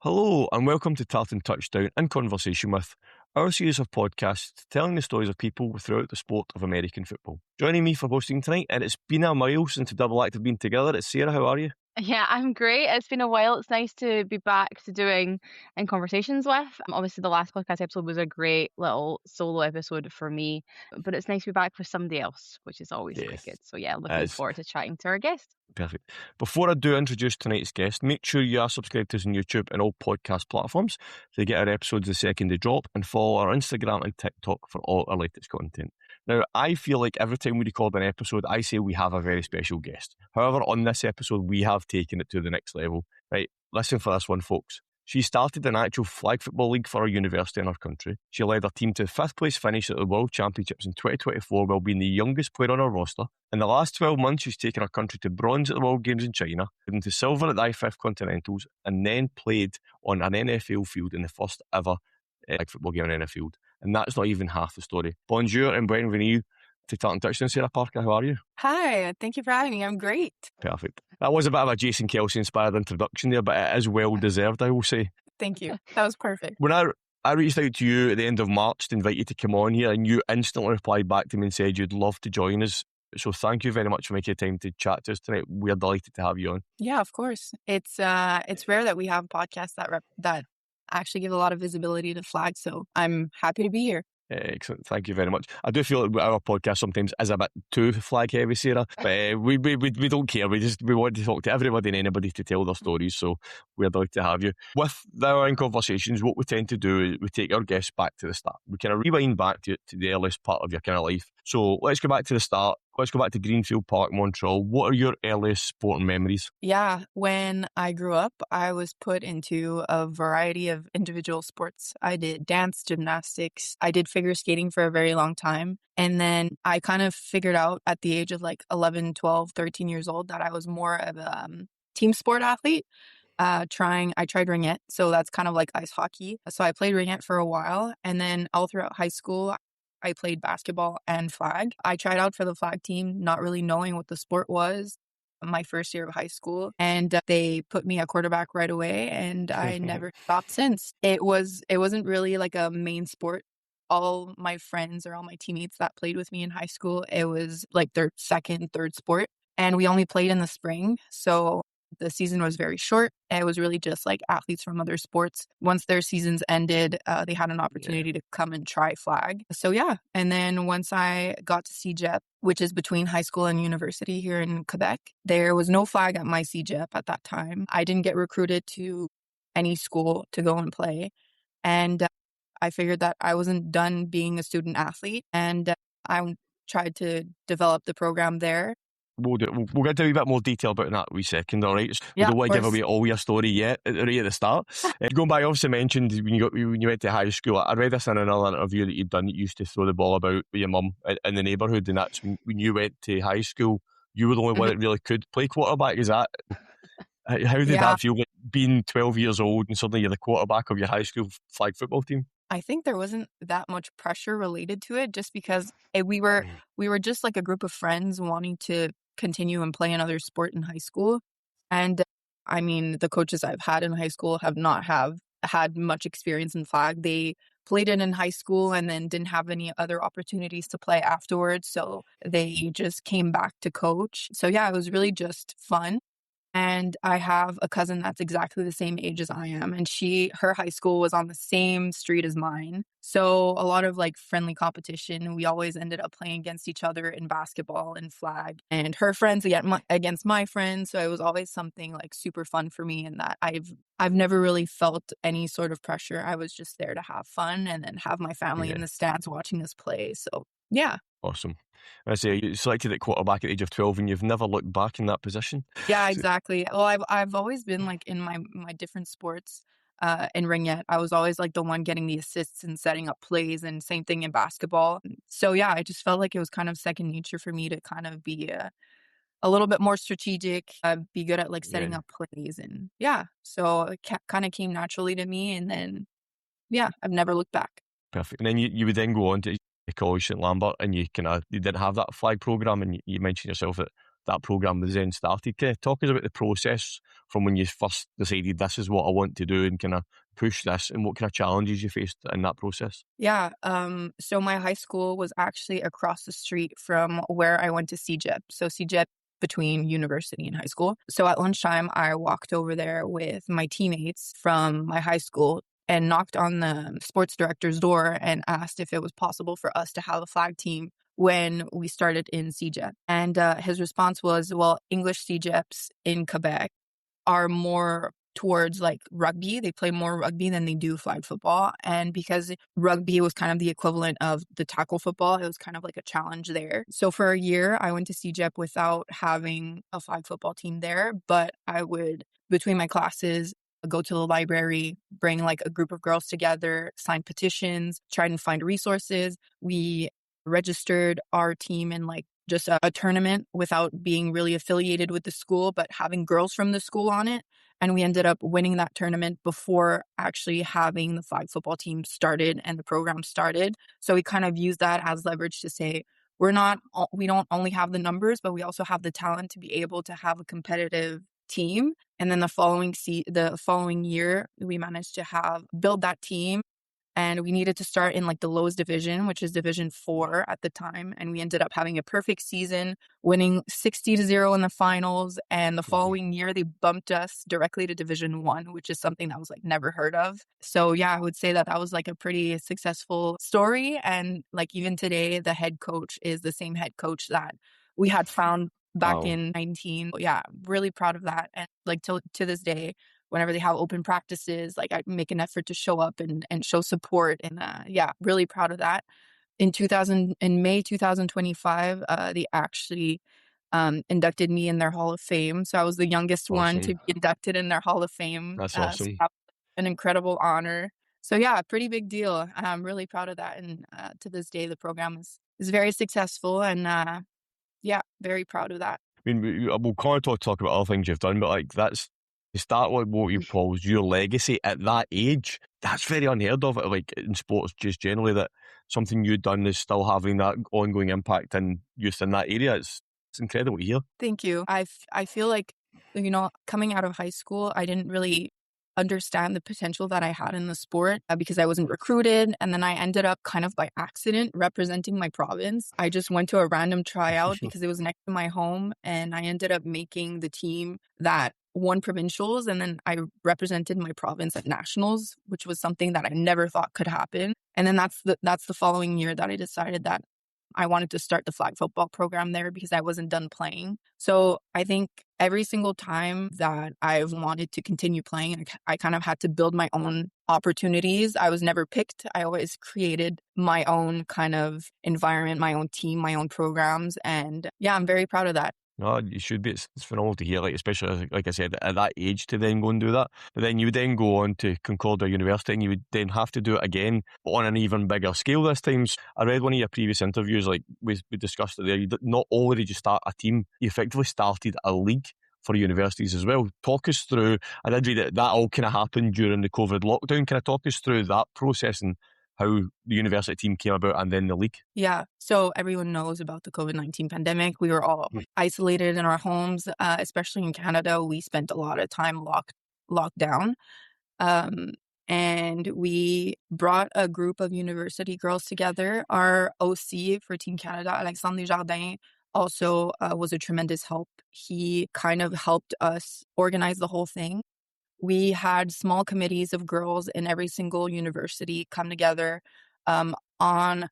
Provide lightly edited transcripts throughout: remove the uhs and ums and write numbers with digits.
Hello and welcome to Tartan Touchdown in conversation with our series of podcasts telling the stories of people throughout the sport of American football. Joining me for hosting tonight, and it's been a while since the double act have been together, it's Sarah. How are you? Yeah, I'm great. It's been a while. It's nice to be back to doing in conversations with. Obviously, the last podcast episode was a great little solo episode for me, but it's nice to be back with somebody else, which is always quite Yes, good. So, yeah, looking it's forward to chatting to our guest. perfect. Before I do introduce tonight's guest, make sure you are subscribed to us on YouTube and all podcast platforms to get our episodes the second they drop, and follow our Instagram and TikTok for all our latest content. Now, I feel like every time we record an episode, I say we have a very special guest. However, on this episode, we have taken it to the next level. Right, listen for this one, folks. She started an actual flag football league for her university in her country. She led her team to a 5th place finish at the World Championships in 2024 while being the youngest player on her roster. In the last 12 months, she's taken her country to bronze at the World Games in China, then to silver at the IFF Continentals, and then played on an NFL field in the first ever flag football game in NFL. And that's not even half the story. Bonjour and bienvenue to Tartan Touchdown, Sara Parker. How are you? Hi, thank you for having me. I'm great. Perfect. That was a bit of a Jason Kelce inspired introduction there, but it is well deserved, I will say. Thank you. That was perfect. When I reached out to you at the end of March to invite you to come on here, and you instantly replied back to me and said you'd love to join us. So thank you very much for making time to chat to us tonight. We're delighted to have you on. Yeah, of course. It's rare that we have podcasts that actually give a lot of visibility to flags, so I'm happy to be here. Excellent. Thank you very much. I do feel like our podcast sometimes is a bit too flag heavy, Sarah, but we don't care. We want to talk to everybody and anybody to tell their stories, so we're delighted to have you. With our in conversations, what we tend to do is we take our guests back to the start. We kind of rewind back to the earliest part of your kind of life. So let's go back to the start. Let's go back to Greenfield Park, Montreal. What are your earliest sporting memories? Yeah, when I grew up, I was put into a variety of individual sports. I did dance, gymnastics. I did figure skating for a very long time. And then I kind of figured out at the age of like 11, 12, 13 years old that I was more of a team sport athlete. I tried ringette, so that's kind of like ice hockey. So I played ringette for a while, and then all throughout high school, I played basketball and flag. I tried out for the flag team, not really knowing what the sport was my first year of high school. And they put me at quarterback right away, and I never stopped since. It wasn't really like a main sport. All my friends or all my teammates that played with me in high school, it was like their second, third sport. And we only played in the spring. So the season was very short. It was really just like athletes from other sports. Once their seasons ended, they had an opportunity to come and try flag. So yeah. And then once I got to CEGEP, which is between high school and university here in Quebec, there was no flag at my CEGEP at that time. I didn't get recruited to any school to go and play. And I figured that I wasn't done being a student athlete, and I tried to develop the program there. We'll get into a wee bit more detail about that in a wee second, all right? We Yeah, don't want of to give course. away all your story yet, right at the start. Going back, you obviously mentioned when you went to high school. I read this in another interview that you'd done. You used to throw the ball about with your mum in the neighbourhood, and that's when you went to high school. You were the only one that really could play quarterback. Is that how did Yeah, that feel? Like being 12 years old and suddenly you're the quarterback of your high school flag football team? I think there wasn't that much pressure related to it, just because we were just like a group of friends wanting to continue and play another sport in high school. And I mean, the coaches I've had in high school have not had much experience in flag. They played it in high school and then didn't have any other opportunities to play afterwards. So they just came back to coach. So yeah, it was really just fun. And I have a cousin that's exactly the same age as I am. And her high school was on the same street as mine. So a lot of like friendly competition. We always ended up playing against each other in basketball and flag, and her friends against my friends. So it was always something like super fun for me, and that I've never really felt any sort of pressure. I was just there to have fun and then have my family in Yeah. the stands watching us play. So yeah. Awesome. I say you selected at quarterback at the age of 12 and you've never looked back in that position. Yeah, So, exactly. Well, I've always been like in my different sports, in ringette. I was always like the one getting the assists and setting up plays, and same thing in basketball. So yeah, I just felt like it was kind of second nature for me to kind of be a little bit more strategic, be good at like yeah, setting up plays, and yeah. So it kind of came naturally to me, and then yeah, I've never looked back. perfect. And then you would then go on to college St Lambert and you didn't have that flag programme, and you mentioned yourself that that program was then started. Can you talk us about the process from when you first decided this is what I want to do and kind of push this, and what kind of challenges you faced in that process? Yeah, so my high school was actually across the street from where I went to CEGEP. So CEGEP between university and high school. So at lunchtime, I walked over there with my teammates from my high school and knocked on the sports director's door and asked if it was possible for us to have a flag team when we started in CEGEP. And his response was, well, English CEGEPs in Quebec are more towards like rugby. They play more rugby than they do flag football. And because rugby was kind of the equivalent of the tackle football, it was kind of like a challenge there. So for a year, I went to CEGEP without having a flag football team there, but I would, between my classes, go to the library, bring like a group of girls together, sign petitions, try and find resources. We registered our team in like just a tournament without being really affiliated with the school, but having girls from the school on it. And we ended up winning that tournament before actually having the flag football team started and the program started. So we kind of used that as leverage to say, we don't only have the numbers, but we also have the talent to be able to have a competitive team. And then the following year, we managed to build that team. And we needed to start in like the lowest division, which is Division 4 at the time. And we ended up having a perfect season, winning 60-0 in the finals. And the following year, they bumped us directly to Division 1, which is something that was like never heard of. So yeah, I would say that was like a pretty successful story. And like even today, the head coach is the same head coach that we had found back Wow. in 19. Yeah, really proud of that. And like to this day, whenever they have open practices, like I make an effort to show up and show support. And yeah, really proud of that. In May 2025, they actually inducted me in their Hall of Fame. So I was the youngest one to Awesome. be inducted in their Hall of Fame. That's So awesome. that was an incredible honor. So yeah, pretty big deal. I'm really proud of that. And to this day, the program is very successful. And yeah, very proud of that. I mean, we'll kind of talk about other things you've done, but like that's to start with what you call your legacy at that age. That's very unheard of. Like in sports, just generally, that something you've done is still having that ongoing impact in youth in that area. It's incredible to hear. Thank you. I feel like, coming out of high school, I didn't really understand the potential that I had in the sport because I wasn't recruited. And then I ended up kind of by accident representing my province. I just went to a random tryout because it was next to my home. And I ended up making the team that won provincials. And then I represented my province at nationals, which was something that I never thought could happen. And then that's the following year that I decided that I wanted to start the flag football program there because I wasn't done playing. So I think every single time that I've wanted to continue playing, I kind of had to build my own opportunities. I was never picked. I always created my own kind of environment, my own team, my own programs. And yeah, I'm very proud of that. No, you should be. It's phenomenal to hear, like especially like I said, at that age to then go and do that. But then you would then go on to Concordia University, and you would then have to do it again, but on an even bigger scale this time. I read one of your previous interviews, like we discussed it there. Not only did you start a team, you effectively started a league for universities as well. Talk us through. I did read that all kind of happened during the COVID lockdown. Can I talk us through that process and how the university team came about and then the league? Yeah. So everyone knows about the COVID-19 pandemic. We were all isolated in our homes, especially in Canada. We spent a lot of time locked down. And we brought a group of university girls together. Our OC for Team Canada, Alexandre Desjardins, also was a tremendous help. He kind of helped us organize the whole thing. We had small committees of girls in every single university come together on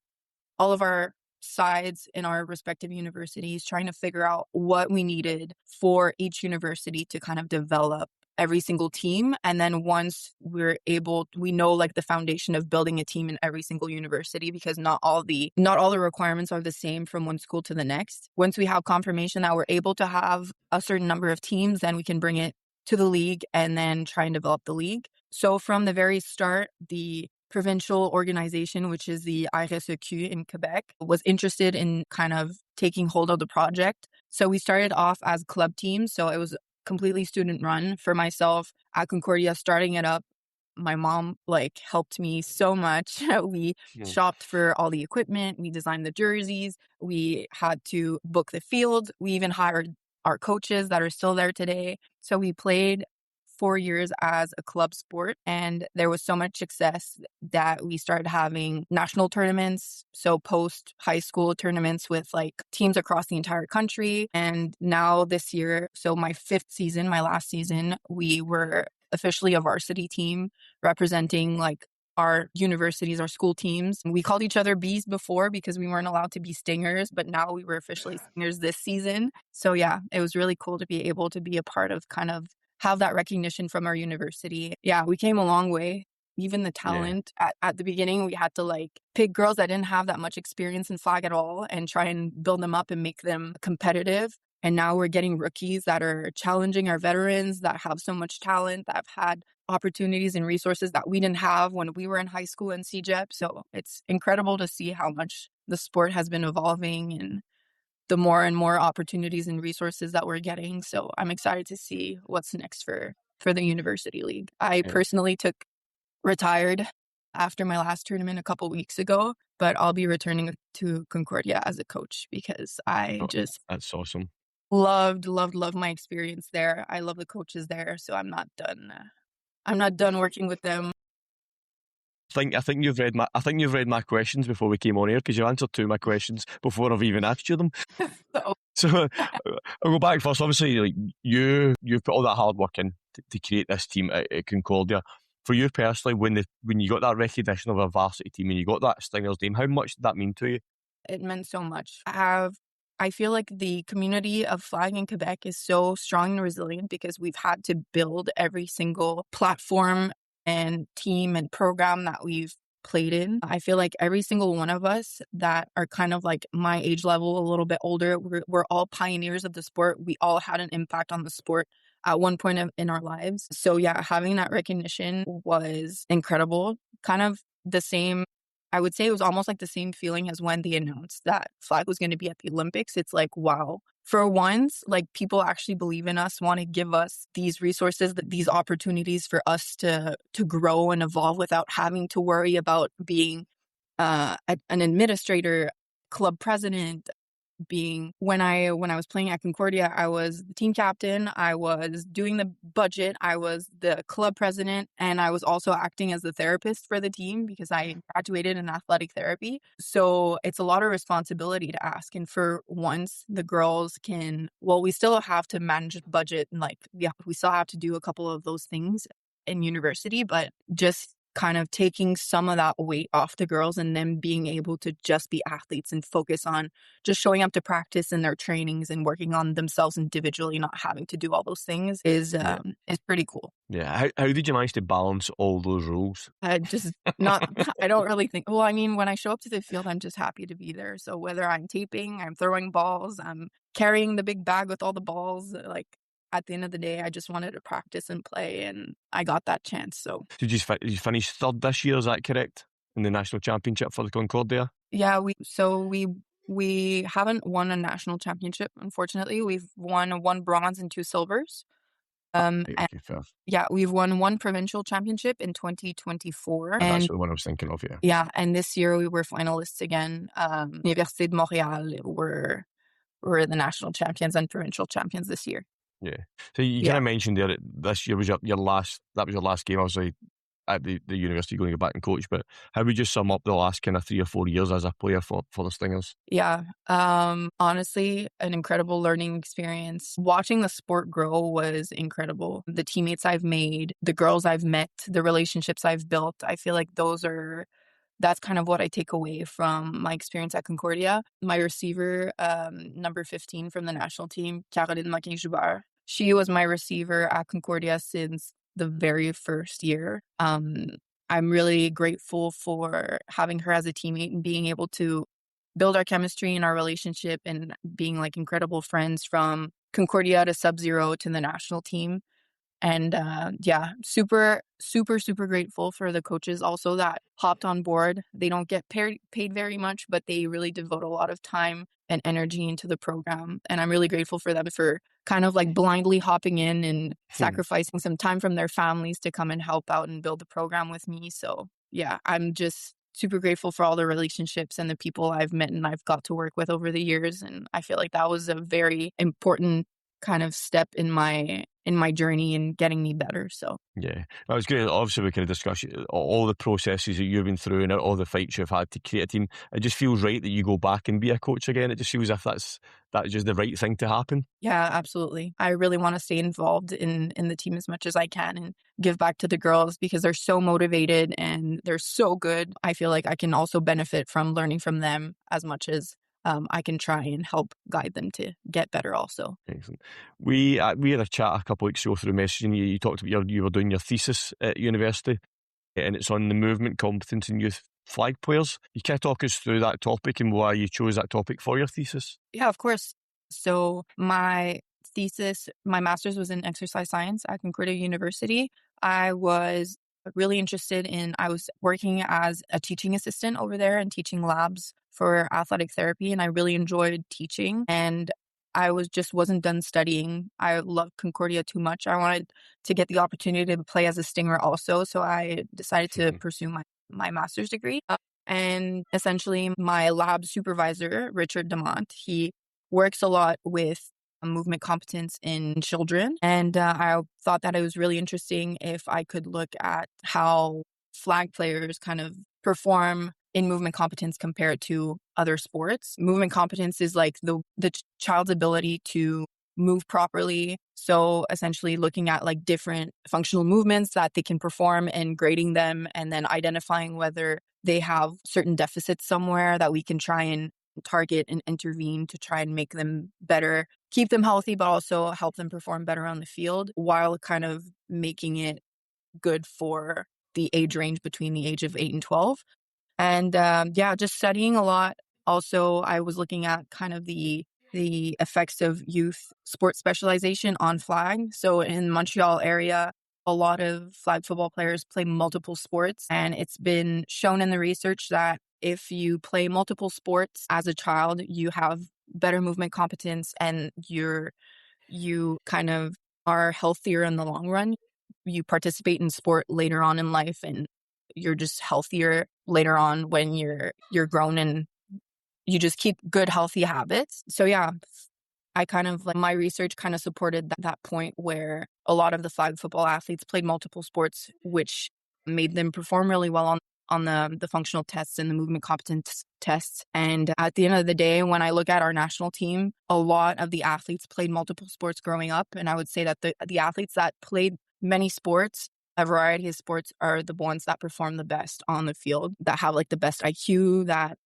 all of our sides in our respective universities, trying to figure out what we needed for each university to kind of develop every single team. And then once we know like the foundation of building a team in every single university, because not all the requirements are the same from one school to the next. Once we have confirmation that we're able to have a certain number of teams, then we can bring it to the league and then try and develop the league. So from the very start, the provincial organization, which is the RSEQ in Quebec, was interested in kind of taking hold of the project. So we started off as club teams. So it was completely student run. For myself at Concordia, starting it up, my mom helped me so much. We shopped for all the equipment. We designed the jerseys. We had to book the field. We even hired our coaches that are still there today. So we played 4 years as a club sport, and there was so much success that we started having national tournaments, so post high school tournaments with like teams across the entire country. And now this year, so my 5th season, my last season, we were officially a varsity team representing like our universities, our school teams. We called each other bees before because we weren't allowed to be stingers, but now we were officially stingers this season. So yeah, it was really cool to be able to be a part of kind of have that recognition from our university. Yeah, we came a long way. Even the talent at the beginning, we had to like pick girls that didn't have that much experience in flag at all and try and build them up and make them competitive. And now we're getting rookies that are challenging our veterans that have so much talent, that have had opportunities and resources that we didn't have when we were in high school and CEGEP. So it's incredible to see how much the sport has been evolving and the more and more opportunities and resources that we're getting. So I'm excited to see what's next for the University League. I personally retired after my last tournament a couple weeks ago, but I'll be returning to Concordia as a coach because I just That's awesome. loved my experience there. I love the coaches there, so I'm not done working with them. I think you've read my questions before we came on here, because you answered 2 of my questions before I've even asked you them. So I'll go back first. Obviously, like you've put all that hard work in to create this team at Concordia. For you personally, when you got that recognition of a varsity team and you got that Stingers name, how much did that mean to you? It meant so much. I feel like the community of flag in Quebec is so strong and resilient because we've had to build every single platform and team and program that we've played in. I feel like every single one of us that are kind of like my age level, a little bit older, we're all pioneers of the sport. We all had an impact on the sport at one point in our lives. So yeah, having that recognition was incredible. Kind of the same, I would say it was almost like the same feeling as when they announced that flag was going to be at the Olympics. It's like, wow. For once, like people actually believe in us, want to give us these resources, these opportunities for us to grow and evolve without having to worry about being an administrator, club president. Being when I was playing at Concordia, I was the team captain, I was doing the budget, I was the club president, and I was also acting as the therapist for the team because I graduated in athletic therapy. So it's a lot of responsibility to ask. And for once, the girls we still have to manage budget and we still have to do a couple of those things in university, but just kind of taking some of that weight off the girls and them being able to just be athletes and focus on just showing up to practice and their trainings and working on themselves individually, not having to do all those things is pretty cool. Yeah. How did you manage to balance all those roles? I don't really think, well, I mean, when I show up to the field, I'm just happy to be there. So whether I'm taping, I'm throwing balls, I'm carrying the big bag with all the balls, like at the end of the day, I just wanted to practice and play, and I got that chance. So Did you finish 3rd this year? Is that correct? In the national championship for the Concordia? Yeah, we haven't won a national championship, unfortunately. We've won 1 bronze and 2 silvers. Okay, fair. Yeah, we've won 1 provincial championship in 2024. And that's the one I was thinking of, yeah. Yeah, and this year we were finalists again. Université de Montreal were the national champions and provincial champions this year. Yeah. So you kind of mentioned there that this year was your last game, obviously, at the university, going to go back and coach. But how would you sum up the last kind of 3 or 4 years as a player for the Stingers? Yeah. Honestly, an incredible learning experience. Watching the sport grow was incredible. The teammates I've made, the girls I've met, the relationships I've built, I feel like that's kind of what I take away from my experience at Concordia. My receiver, number 15 from the national team, Caroline Maquin-Joubert, she was my receiver at Concordia since the very first year. I'm really grateful for having her as a teammate and being able to build our chemistry and our relationship and being like incredible friends from Concordia to Sub-Zero to the national team. And super, super, super grateful for the coaches also that hopped on board. They don't get paid very much, but they really devote a lot of time and energy into the program. And I'm really grateful for them for kind of like blindly hopping in and sacrificing some time from their families to come and help out and build the program with me. So yeah, I'm just super grateful for all the relationships and the people I've met and I've got to work with over the years. And I feel like that was a very important kind of step in my journey and getting me better. So Yeah, that was great. Obviously, we kind of discussed all the processes that you've been through and all the fights you've had to create a team. It just feels right that you go back and be a coach again. It just feels as if that's just the right thing to happen. yeah, absolutely. I really want to stay involved in the team as much as I can and give back to the girls because they're so motivated and they're so good. I feel like I can also benefit from learning from them as much as I can try and help guide them to get better also. Excellent. We had a chat a couple of weeks ago through messaging. You talked about you were doing your thesis at university, and it's on the movement competence in youth flag players. You can talk us through that topic and why you chose that topic for your thesis. Yeah, of course. So my thesis, my master's was in exercise science at Concordia University. I was really interested I was working as a teaching assistant over there and teaching labs for athletic therapy. And I really enjoyed teaching. And wasn't done studying. I loved Concordia too much. I wanted to get the opportunity to play as a stinger also. So I decided to pursue my master's degree. And essentially my lab supervisor, Richard Demont, he works a lot with movement competence in children. And I thought that it was really interesting if I could look at how flag players kind of perform in movement competence compared to other sports. Movement competence is like the child's ability to move properly. So essentially looking at like different functional movements that they can perform and grading them and then identifying whether they have certain deficits somewhere that we can try and target and intervene to try and make them better, keep them healthy, but also help them perform better on the field while kind of making it good for the age range between the age of 8 and 12. And just studying a lot. Also, I was looking at kind of the effects of youth sports specialization on flag. So in Montreal area, a lot of flag football players play multiple sports. And it's been shown in the research that if you play multiple sports as a child, you have better movement competence and you kind of are healthier in the long run. You participate in sport later on in life and you're just healthier later on when you're grown and you just keep good healthy habits. So yeah, I kind of like my research kind of supported that point where a lot of the flag football athletes played multiple sports, which made them perform really well on the functional tests and the movement competence tests. And at the end of the day, when I look at our national team, a lot of the athletes played multiple sports growing up. And I would say that the athletes that played many sports, a variety of sports, are the ones that perform the best on the field, that have like the best IQ, that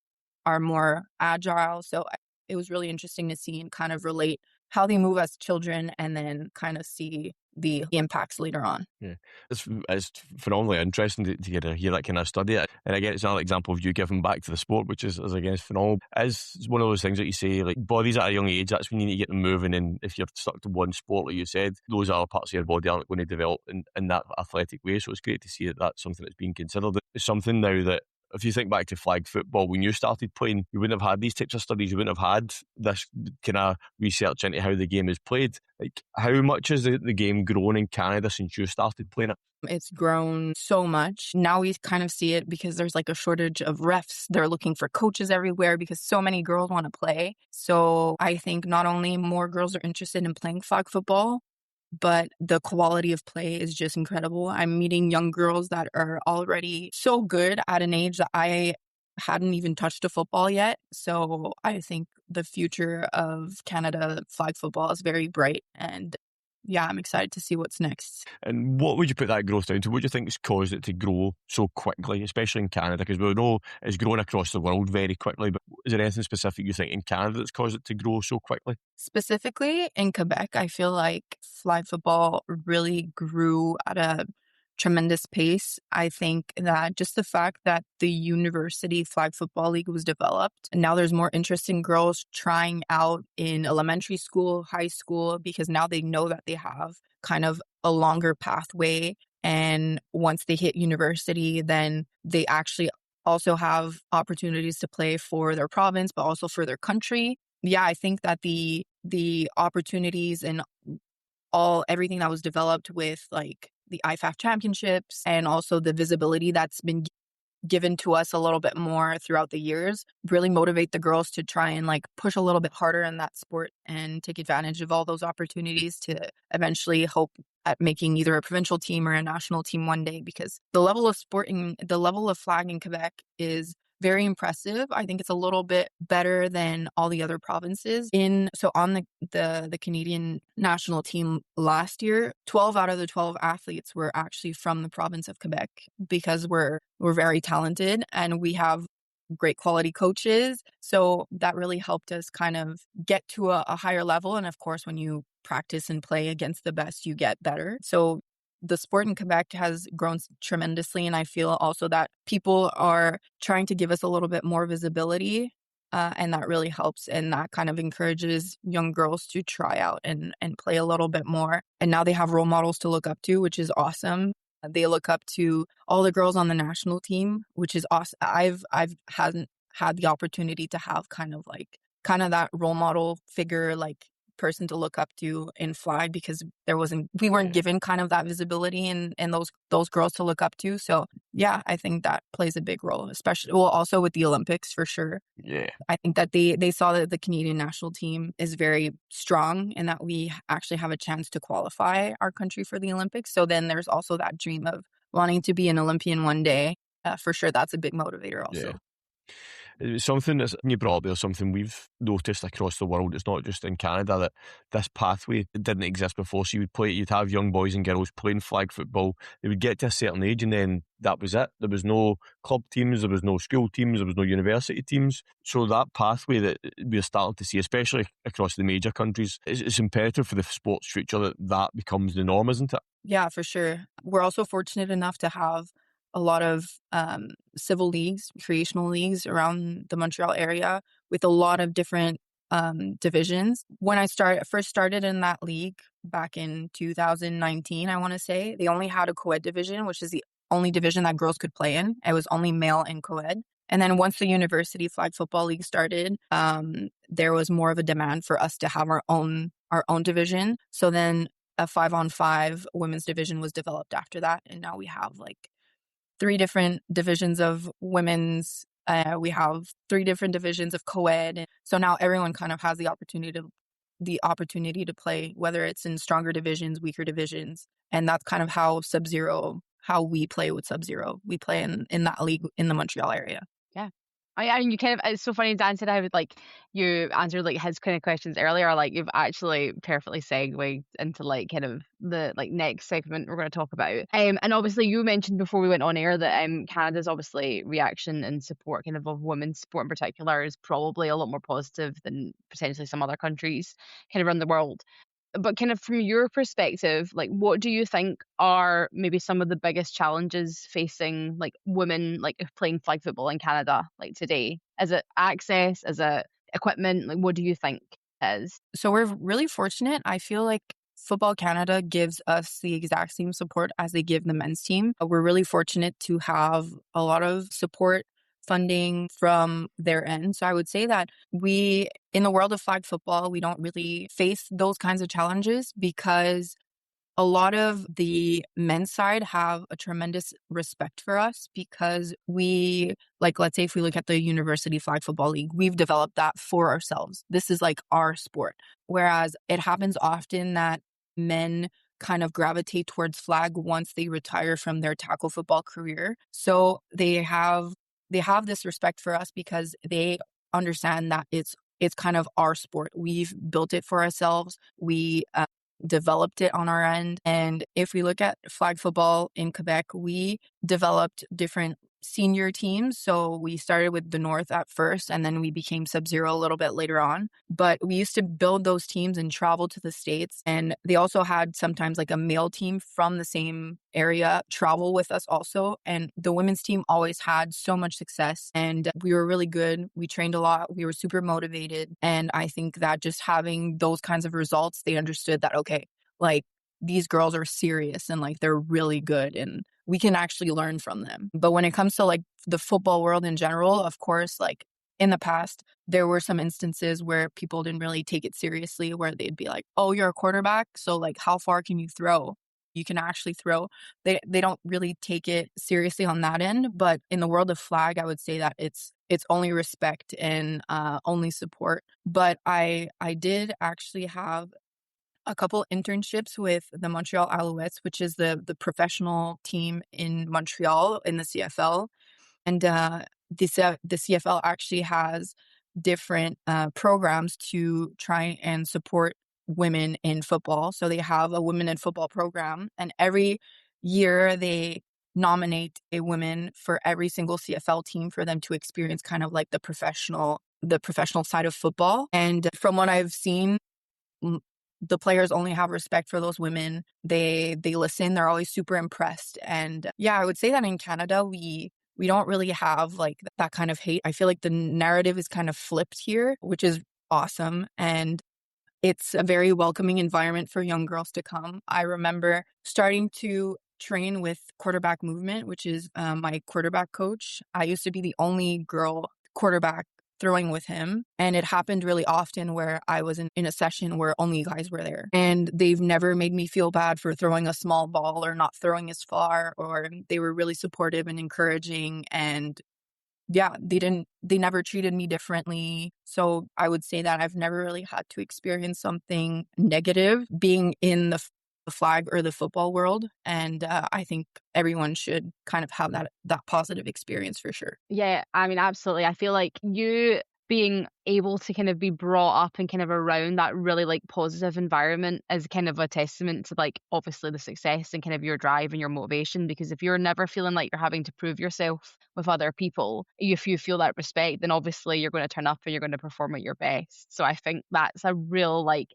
are more agile. So it was really interesting to see and kind of relate how they move as children and then kind of see the impacts later on. Yeah, it's phenomenally interesting to get to hear that kind of study. And again, it's another example of you giving back to the sport, which is again phenomenal. It's one of those things that you say, like bodies at a young age, that's when you need to get them moving. And if you're stuck to one sport, like you said, those other parts of your body aren't going to develop in that athletic way. So it's great to see that that's something that's being considered. It's something now that, if you think back to flag football, when you started playing, you wouldn't have had these types of studies. You wouldn't have had this kind of research into how the game is played. Like, how much has the game grown in Canada since you started playing it? It's grown so much. Now we kind of see it because there's like a shortage of refs. They're looking for coaches everywhere because so many girls want to play. So I think not only more girls are interested in playing flag football, but the quality of play is just incredible. I'm meeting young girls that are already so good at an age that I hadn't even touched a football yet. So I think the future of Canada flag football is very bright. And yeah, I'm excited to see what's next. And what would you put that growth down to? What do you think has caused it to grow so quickly, especially in Canada? Because we know it's grown across the world very quickly, but is there anything specific you think in Canada that's caused it to grow so quickly? Specifically in Quebec, I feel like flag football really grew at a tremendous pace. I think that just the fact that the university flag football league was developed, and now there's more interest in girls trying out in elementary school, high school, because now they know that they have kind of a longer pathway. And once they hit university, then they actually also have opportunities to play for their province, but also for their country. Yeah, I think that the opportunities and everything that was developed with like the IFAF championships and also the visibility that's been given to us a little bit more throughout the years really motivate the girls to try and like push a little bit harder in that sport and take advantage of all those opportunities to eventually hope at making either a provincial team or a national team one day, because the level of the level of flag in Quebec is very impressive. I think it's a little bit better than all the other provinces. So on the Canadian national team last year, 12 out of the 12 athletes were actually from the province of Quebec, because we're very talented and we have great quality coaches. So that really helped us kind of get to a higher level. And of course, when you practice and play against the best, you get better. So the sport in Quebec has grown tremendously. And I feel also that people are trying to give us a little bit more visibility. And that really helps. And that kind of encourages young girls to try out and play a little bit more. And now they have role models to look up to, which is awesome. They look up to all the girls on the national team, which is awesome. I've hadn't had the opportunity to have kind of that role model figure, like person to look up to in flag, because we weren't given kind of that visibility and those girls to look up to. So yeah, I think that plays a big role, especially also with the Olympics for sure. Yeah. I think that they saw that the Canadian national team is very strong and that we actually have a chance to qualify our country for the Olympics. So then there's also that dream of wanting to be an Olympian one day. For sure, that's a big motivator also. Yeah. It's something that's you brought up there, something we've noticed across the world. It's not just in Canada that this pathway didn't exist before. So you'd have young boys and girls playing flag football. They would get to a certain age and then that was it. There was no club teams, there was no school teams, there was no university teams. So that pathway that we're starting to see, especially across the major countries, it's imperative for the sport's future that becomes the norm, isn't it? Yeah, for sure. We're also fortunate enough to have a lot of civil leagues, recreational leagues around the Montreal area with a lot of different divisions. When I first started in that league back in 2019, I want to say, they only had a co-ed division, which is the only division that girls could play in. It was only male and co-ed. And then once the University Flag Football League started, there was more of a demand for us to have our own division. So then a 5-on-5 women's division was developed after that. And now we have like 3 different divisions of women's. We have 3 different divisions of co-ed. So now everyone kind of has the opportunity to play, whether it's in stronger divisions, weaker divisions. And that's kind of how we play with Sub-Zero. We play in that league in the Montreal area. Yeah. And you kind of, it's so funny, Dan said how like you answered like his kind of questions earlier, like you've actually perfectly segued into like kind of the like next segment we're going to talk about. And obviously you mentioned before we went on air that Canada's obviously reaction and support kind of women's sport in particular is probably a lot more positive than potentially some other countries kind of around the world. But kind of from your perspective, like what do you think are maybe some of the biggest challenges facing like women like playing flag football in Canada like today? Is it access? Is it equipment? Like what do you think it is? So we're really fortunate. I feel like Football Canada gives us the exact same support as they give the men's team. We're really fortunate to have a lot of support funding from their end. So I would say that in the world of flag football, we don't really face those kinds of challenges because a lot of the men's side have a tremendous respect for us because let's say if we look at the University Flag Football League, we've developed that for ourselves. This is like our sport. Whereas it happens often that men kind of gravitate towards flag once they retire from their tackle football career. So they have this respect for us because they understand that it's kind of our sport. We've built it for ourselves. We developed it on our end. And if we look at flag football in Quebec, we developed different senior teams. So we started with the North at first, and then we became Sub-Zero a little bit later on. But we used to build those teams and travel to the States. And they also had sometimes like a male team from the same area travel with us also. And the women's team always had so much success and we were really good. We trained a lot. We were super motivated. And I think that just having those kinds of results, they understood that, okay, like these girls are serious and like they're really good and we can actually learn from them. But when it comes to like the football world in general, of course, like in the past, there were some instances where people didn't really take it seriously, where they'd be like, oh, you're a quarterback, so like how far can you throw? you can actually throw. They don't really take it seriously on that end, but in the world of flag, I would say that it's only respect and only support. But I did actually have a couple internships with the Montreal Alouettes, which is the professional team in Montreal in the CFL. And the CFL actually has different programs to try and support women in football. So they have a women in football program, and every year they nominate a woman for every single CFL team for them to experience kind of like the professional side of football. And from what I've seen, the players only have respect for those women. They listen. They're always super impressed. And yeah, I would say that in Canada, we don't really have like that kind of hate. I feel like the narrative is kind of flipped here, which is awesome. And it's a very welcoming environment for young girls to come. I remember starting to train with quarterback movement, which is my quarterback coach. I used to be the only girl quarterback throwing with him. And it happened really often where I was in a session where only guys were there. And they've never made me feel bad for throwing a small ball or not throwing as far, or they were really supportive and encouraging. And yeah, they never treated me differently. So I would say that I've never really had to experience something negative being in the flag or the football world. And I think everyone should kind of have that positive experience for sure. Yeah, I mean, absolutely. I feel like you being able to kind of be brought up and kind of around that really like positive environment is kind of a testament to like obviously the success and kind of your drive and your motivation. Because if you're never feeling like you're having to prove yourself with other people, if you feel that respect, then obviously you're going to turn up and you're going to perform at your best. So I think that's a real like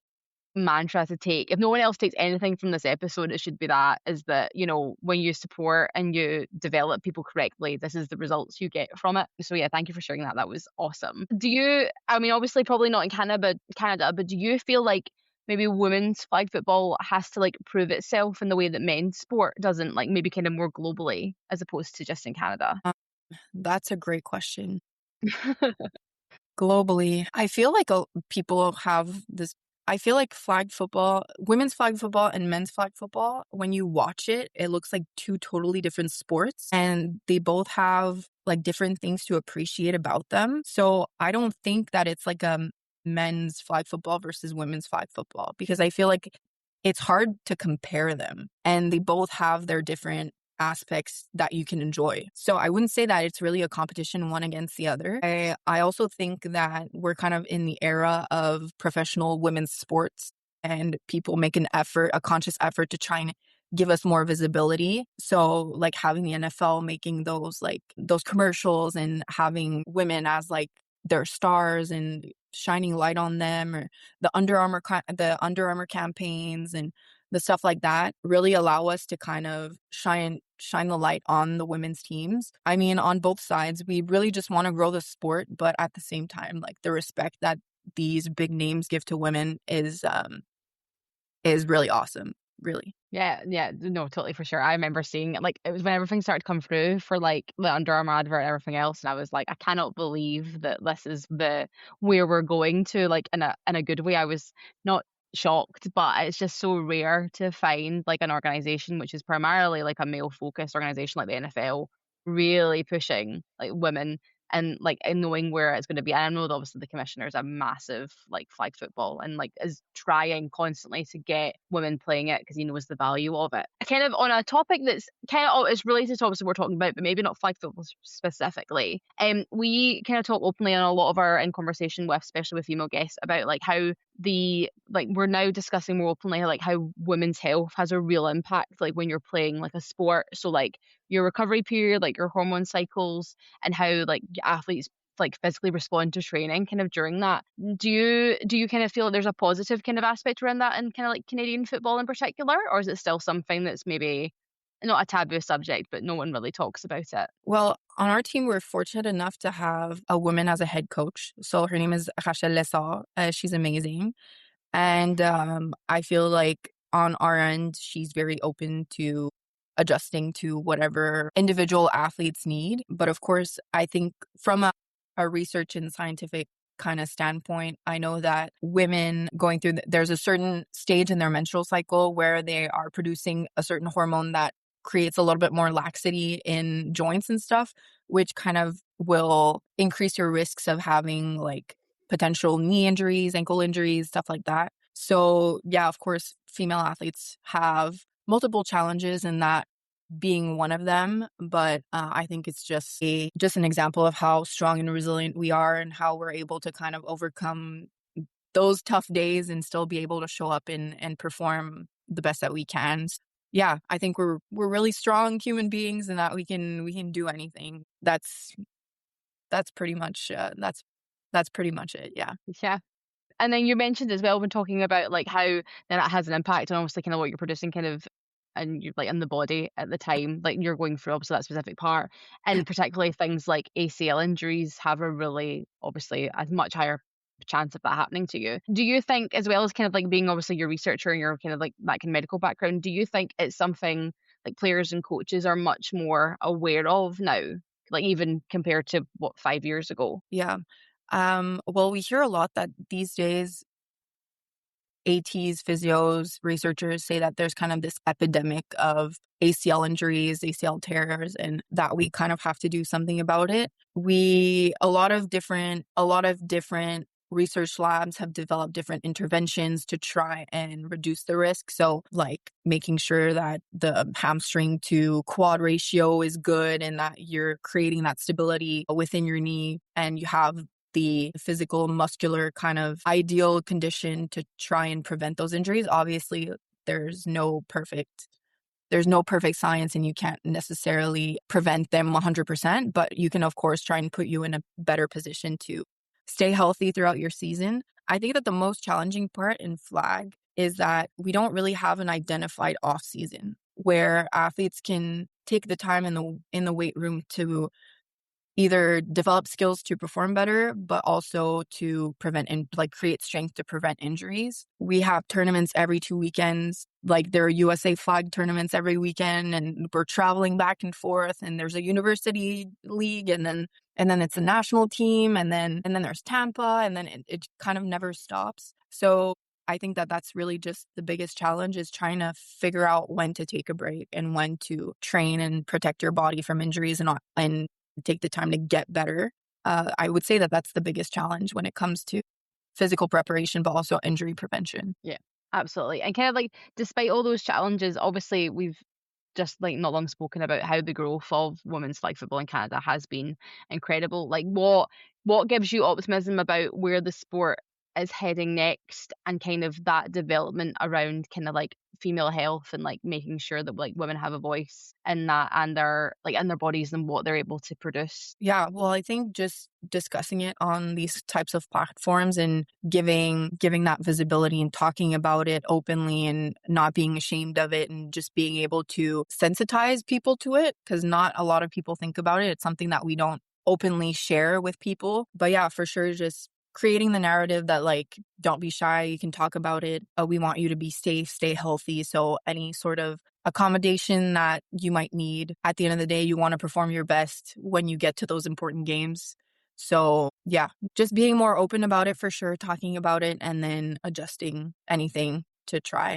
mantra to take. If no one else takes anything from this episode, it should be that, is that, you know, when you support and you develop people correctly, this is the results you get from it. So yeah, thank you for sharing that. That was awesome. Do you, I mean, obviously probably not in Canada, but do you feel like maybe women's flag football has to like prove itself in the way that men's sport doesn't, like maybe kind of more globally as opposed to just in Canada? That's a great question. Globally, I feel like people have this. I feel like flag football, women's flag football and men's flag football, when you watch it, it looks like two totally different sports, and they both have like different things to appreciate about them. So I don't think that it's like a men's flag football versus women's flag football, because I feel like it's hard to compare them, and they both have their different aspects that you can enjoy. So I wouldn't say that it's really a competition one against the other. I also think that we're kind of in the era of professional women's sports, and people make a conscious effort to try and give us more visibility. So like having the NFL making those commercials and having women as like their stars and shining light on them, or the Under Armour campaigns and the stuff like that really allow us to kind of shine the light on the women's teams. I mean, on both sides, we really just want to grow the sport, but at the same time, like the respect that these big names give to women is really awesome, really. Yeah, no, totally, for sure. I remember seeing it, like, it was when everything started to come through for like the Under Armour advert and everything else, and I was like, I cannot believe that this is the where we're going to, like in a good way. I was not shocked, but it's just so rare to find like an organization which is primarily like a male focused organization like the NFL really pushing like women and knowing where it's going to be. And I know that obviously the commissioner is a massive like flag football and like is trying constantly to get women playing it because he knows the value of it. Kind of on a topic that's kind of is related to obviously we're talking about, but maybe not flag football specifically. We kind of talk openly in a lot of our in conversation with, especially with female guests, about like how we're now discussing more openly like how women's health has a real impact like when you're playing like a sport. So like your recovery period, like your hormone cycles, and how like athletes like physically respond to training kind of during that. Do you kind of feel like there's a positive kind of aspect around that in kind of like Canadian football in particular, or is it still something that's maybe not a taboo subject, but no one really talks about it? Well, on our team, we're fortunate enough to have a woman as a head coach. So her name is Rachel Lessard. She's amazing. And I feel like on our end, she's very open to adjusting to whatever individual athletes need. But of course, I think from a research and scientific kind of standpoint, I know that women going through, there's a certain stage in their menstrual cycle where they are producing a certain hormone that creates a little bit more laxity in joints and stuff, which kind of will increase your risks of having like potential knee injuries, ankle injuries, stuff like that. So yeah, of course, female athletes have multiple challenges, and that being one of them. But I think it's just an example of how strong and resilient we are, and how we're able to kind of overcome those tough days and still be able to show up and perform the best that we can. Yeah, I think we're really strong human beings, and that we can do anything. That's pretty much that's pretty much it. Yeah. Yeah. And then you mentioned as well when talking about like how then it has an impact on obviously kind of what you're producing kind of and you like in the body at the time, like you're going through obviously that specific part. And particularly things like ACL injuries have a really obviously a much higher chance of that happening to you. Do you think, as well as kind of like being obviously your researcher and your kind of like that kind of medical background, do you think it's something like players and coaches are much more aware of now? Like even compared to what 5 years ago? Yeah. Well, we hear a lot that these days ATs, physios, researchers say that there's kind of this epidemic of ACL injuries, ACL tears, and that we kind of have to do something about it. A lot of different research labs have developed different interventions to try and reduce the risk. So like making sure that the hamstring to quad ratio is good and that you're creating that stability within your knee and you have the physical muscular kind of ideal condition to try and prevent those injuries. Obviously, there's no perfect science and you can't necessarily prevent them 100%, but you can of course try and put you in a better position to stay healthy throughout your season. I think that the most challenging part in flag is that we don't really have an identified off season where athletes can take the time in the weight room to either develop skills to perform better, but also to prevent and like create strength to prevent injuries. We have tournaments every 2 weekends, like there are USA flag tournaments every weekend, and we're traveling back and forth. And there's a university league, and then it's a national team, and then there's Tampa, and then it kind of never stops. So I think that that's really just the biggest challenge is trying to figure out when to take a break and when to train and protect your body from injuries and take the time to get better. I would say that that's the biggest challenge when it comes to physical preparation, but also injury prevention. Yeah, absolutely. And kind of like, despite all those challenges, obviously we've just like not long spoken about how the growth of women's flag football in Canada has been incredible. Like what gives you optimism about where the sport is heading next and kind of that development around kind of like female health and like making sure that like women have a voice in that and their like in their bodies and what they're able to produce? Yeah, well, I think just discussing it on these types of platforms and giving that visibility and talking about it openly and not being ashamed of it and just being able to sensitize people to it, because not a lot of people think about it. It's something that we don't openly share with people. But yeah, for sure, just creating the narrative that like, don't be shy, you can talk about it. We want you to be safe, stay healthy. So any sort of accommodation that you might need, at the end of the day, you want to perform your best when you get to those important games. So yeah, just being more open about it for sure, talking about it, and then adjusting anything to try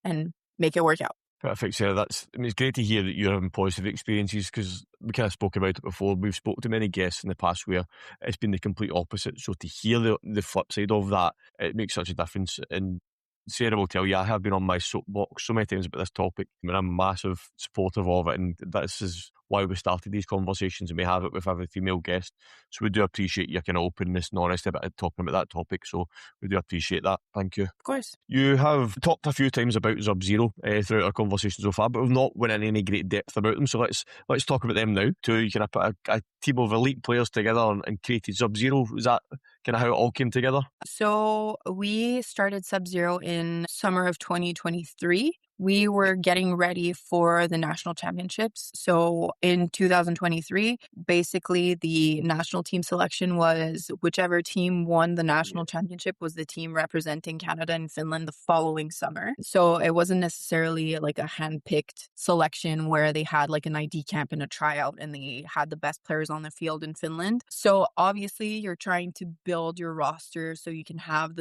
and make it work out. Perfect, Sarah. It's great to hear that you're having positive experiences, because we kind of spoke about it before. We've spoken to many guests in the past where it's been the complete opposite. So to hear the flip side of that, it makes such a difference. And Sarah will tell you, I have been on my soapbox so many times about this topic. I mean, I'm a massive supporter of it, and this is why we started these conversations, and we have it with every female guest. So we do appreciate your kind of openness and honesty about talking about that topic. So we do appreciate that. Thank you. Of course. You have talked a few times about Sub-Zero throughout our conversation so far, but we've not went into any great depth about them. So let's talk about them now. You kind of put a team of elite players together and created Sub-Zero. Is that kind of how it all came together? So we started Sub-Zero in summer of 2023. We were getting ready for the national championships. So in 2023, basically the national team selection was whichever team won the national championship was the team representing Canada and Finland the following summer. So it wasn't necessarily like a hand-picked selection where they had like an ID camp and a tryout and they had the best players on the field in Finland. So obviously you're trying to build your roster so you can have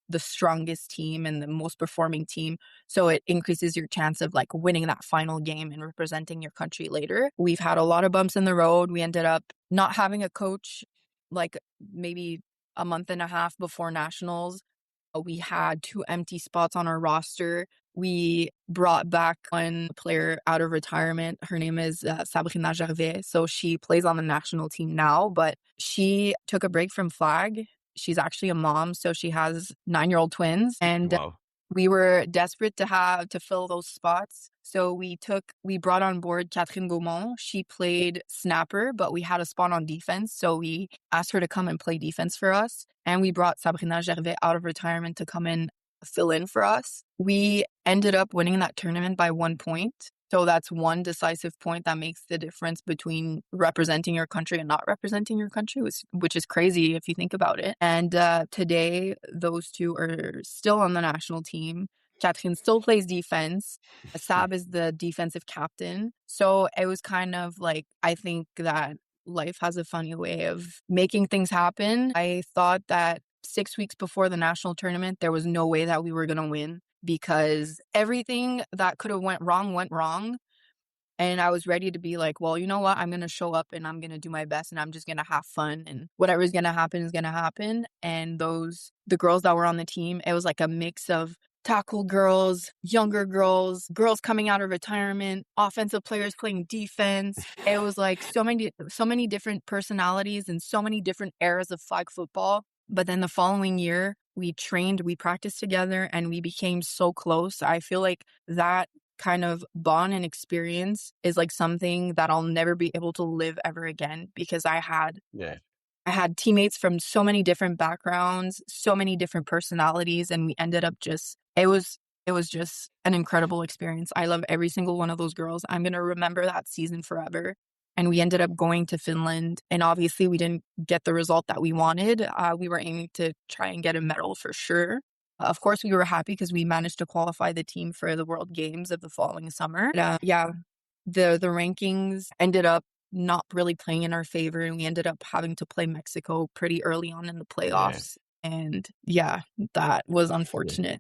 the strongest team and the most performing team. So it increases your chance of like winning that final game and representing your country later. We've had a lot of bumps in the road. We ended up not having a coach like maybe a month and a half before nationals. We had 2 empty spots on our roster. We brought back one player out of retirement. Her name is Sabrina Gervais. So she plays on the national team now, but she took a break from flag. She's actually a mom, so she has 9-year-old twins. And Wow. we were desperate to fill those spots. So we brought on board Catherine Gaumont. She played snapper, but we had a spot on defense. So we asked her to come and play defense for us. And we brought Sabrina Gervais out of retirement to come and fill in for us. We ended up winning that tournament by 1 point. So that's one decisive point that makes the difference between representing your country and not representing your country, which is crazy if you think about it. And today, those two are still on the national team. Catherine still plays defense. Sab is the defensive captain. So it was kind of like, I think that life has a funny way of making things happen. I thought that 6 weeks before the national tournament, there was no way that we were going to win, because everything that could have went wrong. And I was ready to be like, well, you know what? I'm going to show up and I'm going to do my best and I'm just going to have fun, and whatever's going to happen is going to happen. And the girls that were on the team, it was like a mix of tackle girls, younger girls, girls coming out of retirement, offensive players playing defense. It was like so many different personalities and so many different eras of flag football. But then the following year, we trained, we practiced together, and we became so close. I feel like that kind of bond and experience is like something that I'll never be able to live ever again, because I had teammates from so many different backgrounds, so many different personalities, and we ended up it was just an incredible experience. I love every single one of those girls. I'm going to remember that season forever. And we ended up going to Finland, and obviously we didn't get the result that we wanted. We were aiming to try and get a medal for sure. Of course, we were happy because we managed to qualify the team for the World Games of the following summer. The rankings ended up not really playing in our favor, and we ended up having to play Mexico pretty early on in the playoffs. And that was unfortunate.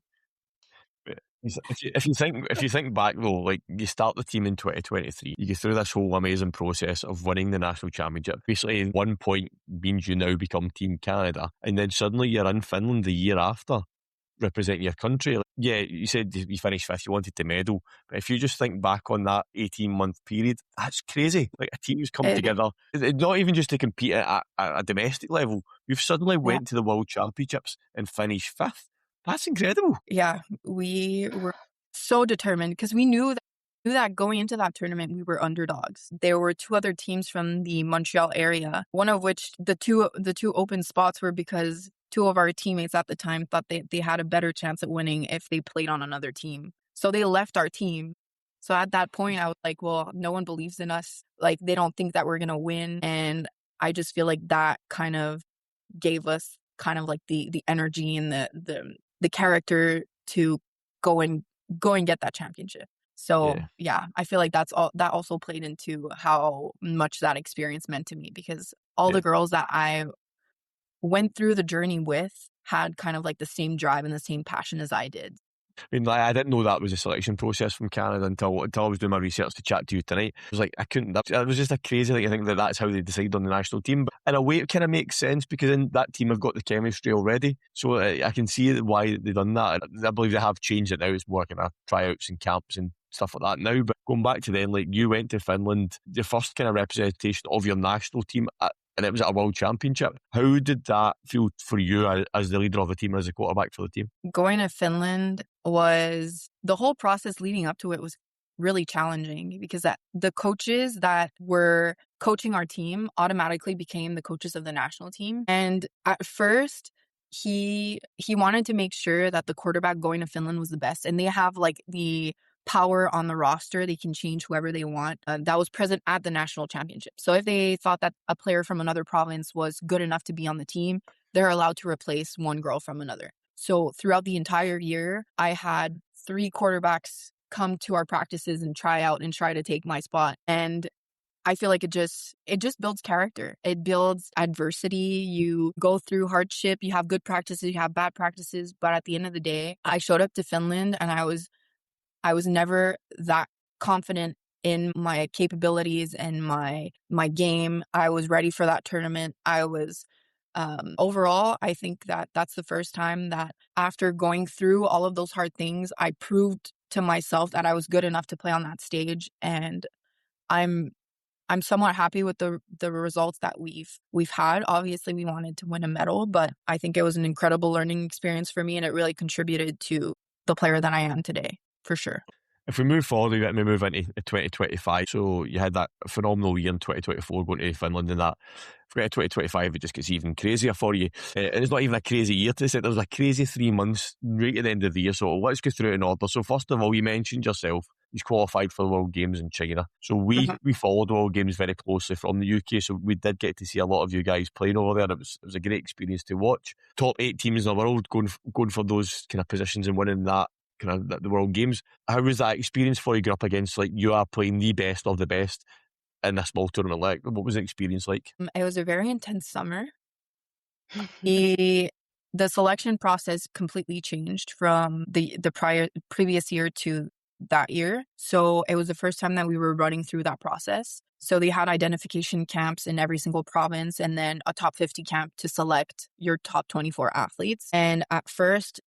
If you think back though, like you start the team in 2023, you go through this whole amazing process of winning the national championship. Basically, 1 point means you now become Team Canada, and then suddenly you're in Finland the year after, representing your country. Yeah, you said you finished fifth, you wanted the medal, but if you just think back on that 18-month period, that's crazy. Like a team's come together, not even just to compete at a domestic level. You've suddenly went to the World Championships and finished fifth. That's incredible. Yeah, we were so determined because we knew that going into that tournament, we were underdogs. There were 2 other teams from the Montreal area, one of which the two open spots were because 2 of our teammates at the time thought they had a better chance at winning if they played on another team. So they left our team. So at that point, I was like, well, no one believes in us. Like, they don't think that we're going to win. And I just feel like that kind of gave us kind of like the energy and the character to go and get that championship. So I feel like that also played into how much that experience meant to me, because all the girls that I went through the journey with had kind of like the same drive and the same passion as I did. I mean, like, I didn't know that was a selection process from Canada until I was doing my research to chat to you tonight. I was like, it was just a crazy thing. I think that's how they decide on the national team. But in a way, it kind of makes sense because in that team have got the chemistry already. So I can see why they've done that. I believe they have changed it now. It's more kind of tryouts and camps and stuff like that now. But going back to then, like, you went to Finland, the first kind of representation of your national team and it was at a World Championship. How did that feel for you as the leader of the team, as a quarterback for the team? Going to Finland was, the whole process leading up to it was really challenging, because the coaches that were coaching our team automatically became the coaches of the national team. And at first, he wanted to make sure that the quarterback going to Finland was the best, and they have like the power on the roster. They can change whoever they want. That was present at the national championship. So if they thought that a player from another province was good enough to be on the team, they're allowed to replace one girl from another. So throughout the entire year, I had 3 quarterbacks come to our practices and try out and try to take my spot. And I feel like it just builds character. It builds adversity. You go through hardship. You have good practices, you have bad practices. But at the end of the day, I showed up to Finland and I was never that confident in my capabilities and my game. I was ready for that tournament. I was overall, I think that that's the first time that after going through all of those hard things, I proved to myself that I was good enough to play on that stage. And I'm somewhat happy with the results that we've had. Obviously, we wanted to win a medal, but I think it was an incredible learning experience for me, and it really contributed to the player that I am today, for sure. If we move forward a bit and we move into 2025, so you had that phenomenal year in 2024 going to Finland, and that if we get to 2025, it just gets even crazier for you. And it's not even a crazy year to say. There was a crazy 3 months right at the end of the year, so let's go through it in order. So first of all, you mentioned yourself, he's qualified for the World Games in China. So we followed the World Games very closely from the UK, so we did get to see a lot of you guys playing over there. It was a great experience to watch. Top 8 teams in the world going for those kind of positions and winning that kind of the World Games. How was that experience for you going up against, like, you are playing the best of the best in a small tournament? Like, what was the experience like? It was a very intense summer. The selection process completely changed from the previous year to that year. So it was the first time that we were running through that process. So they had identification camps in every single province and then a top 50 camp to select your top 24 athletes. And at first,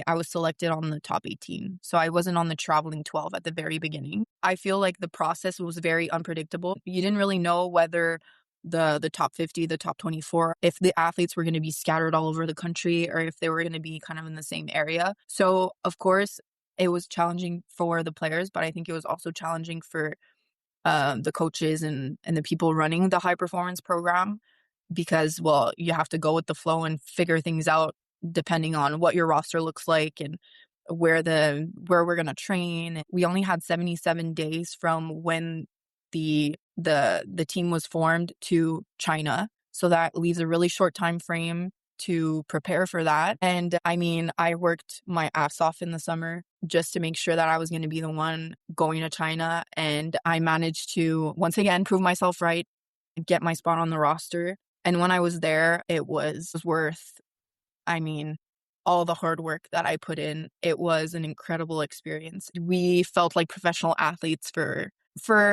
I was selected on the top 18. So I wasn't on the traveling 12 at the very beginning. I feel like the process was very unpredictable. You didn't really know whether the top 50, the top 24, if the athletes were going to be scattered all over the country or if they were going to be kind of in the same area. So, of course, it was challenging for the players, but I think it was also challenging for the coaches and the people running the high performance program because, well, you have to go with the flow and figure things out depending on what your roster looks like and where we're going to train. We only had 77 days from when the team was formed to China. So that leaves a really short time frame to prepare for that. And I mean, I worked my ass off in the summer just to make sure that I was going to be the one going to China. And I managed to, once again, prove myself right, get my spot on the roster. And when I was there, it was worth, I mean, all the hard work that I put in. It was an incredible experience. We felt like professional athletes for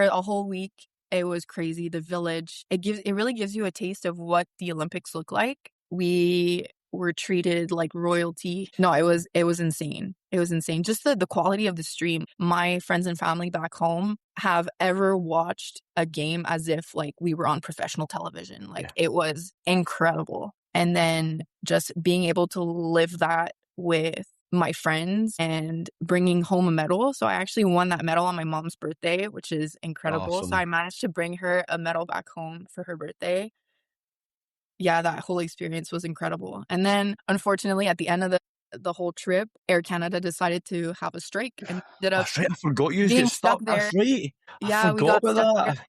a whole week. It was crazy. The village, it really gives you a taste of what the Olympics look like. We were treated like royalty. No, it was insane. It was insane. Just the quality of the stream. My friends and family back home have ever watched a game as if like we were on professional television. Like It was incredible. And then just being able to live that with my friends and bringing home a medal. So I actually won that medal on my mom's birthday, which is incredible. Awesome. So I managed to bring her a medal back home for her birthday. Yeah, that whole experience was incredible. And then, unfortunately, at the end of the whole trip, Air Canada decided to have a strike and ended up That's right, I forgot you being get stuck stuck there. That's right. Yeah, I forgot about that.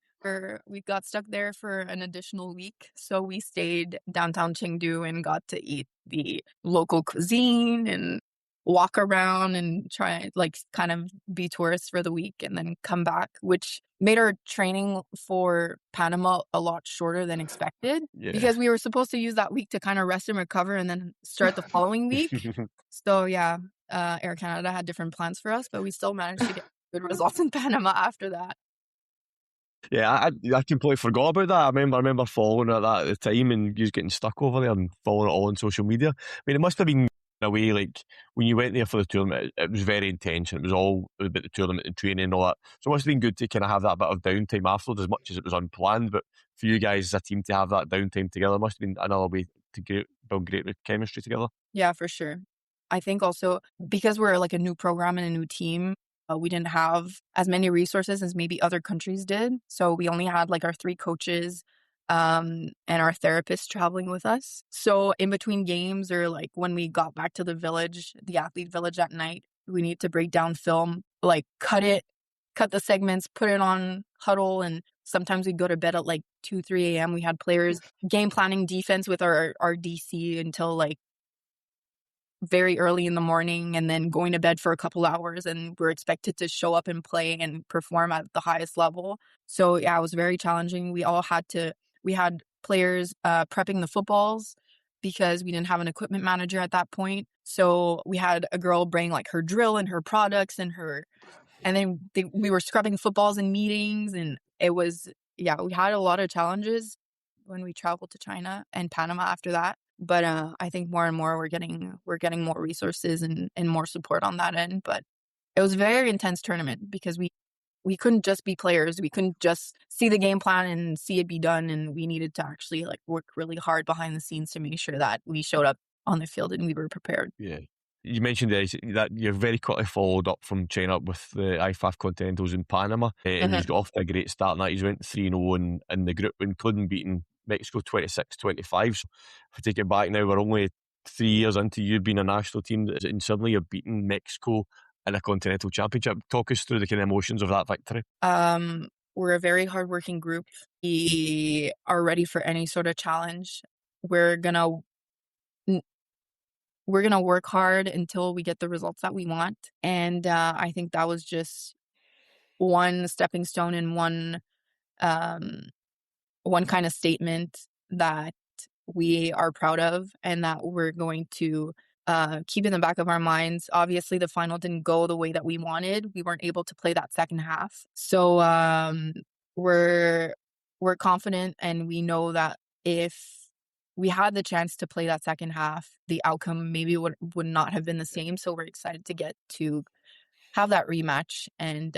we got stuck there for an additional week. So we stayed downtown Chengdu and got to eat the local cuisine and walk around and try like kind of be tourists for the week and then come back, which made our training for Panama a lot shorter than expected because we were supposed to use that week to kind of rest and recover and then start the following week. So yeah, Air Canada had different plans for us, but we still managed to get good results in Panama after that. Yeah, I completely forgot about that. I remember following it that at the time and you was getting stuck over there and following it all on social media. I mean, it must have been in a way like when you went there for the tournament, it was very intense and it was all about the tournament and training and all that. So it must have been good to kind of have that bit of downtime afterwards, as much as it was unplanned. But for you guys as a team to have that downtime together must have been another way to build great chemistry together. Yeah, for sure. I think also because we're like a new program and a new team, we didn't have as many resources as maybe other countries did. So we only had like our 3 coaches, and our therapist traveling with us. So in between games, or like when we got back to the village, the athlete village at night, we need to break down film, like cut the segments, put it on huddle, and sometimes we'd go to bed at like 2, 3 a.m. We had players game planning defense with our DC until like very early in the morning, and then going to bed for a couple hours, and we're expected to show up and play and perform at the highest level. So yeah, it was very challenging. We had players prepping the footballs because we didn't have an equipment manager at that point. So we had a girl bring like her drill and her products and then we were scrubbing footballs in meetings, and it was, yeah, we had a lot of challenges when we traveled to China and Panama after that. But I think more and more we're getting more resources and more support on that end. But it was a very intense tournament because we couldn't just be players. We couldn't just see the game plan and see it be done. And we needed to actually like work really hard behind the scenes to make sure that we showed up on the field and we were prepared. Yeah. You mentioned that you very quickly followed up from China with the IFAF Continentals in Panama, and you got off to a great start. And that you went 3-0 in the group, including beating Mexico 26-25. So if we take it back now, we're only 3 years into you being a national team, and suddenly you're beating Mexico in a continental championship. Talk us through the kind of emotions of that victory. We're a very hardworking group. We are ready for any sort of challenge. We're gonna work hard until we get the results that we want. And I think that was just one stepping stone and one kind of statement that we are proud of and that we're going to keep in the back of our minds. Obviously, the final didn't go the way that we wanted. We weren't able to play that second half. So we're confident, and we know that if we had the chance to play that second half, the outcome maybe would not have been the same. So we're excited to get to have that rematch and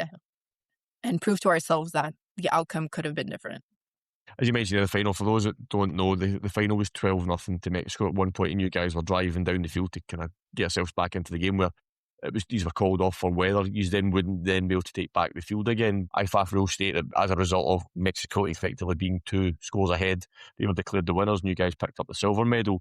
prove to ourselves that the outcome could have been different. As you mentioned, the final, for those that don't know, the final was 12-0 to Mexico at one point, and you guys were driving down the field to kind of get yourselves back into the game, where these were called off for weather. You then wouldn't then be able to take back the field again. IFAF rules state that as a result of Mexico effectively being 2 scores ahead, they were declared the winners, and you guys picked up the silver medal.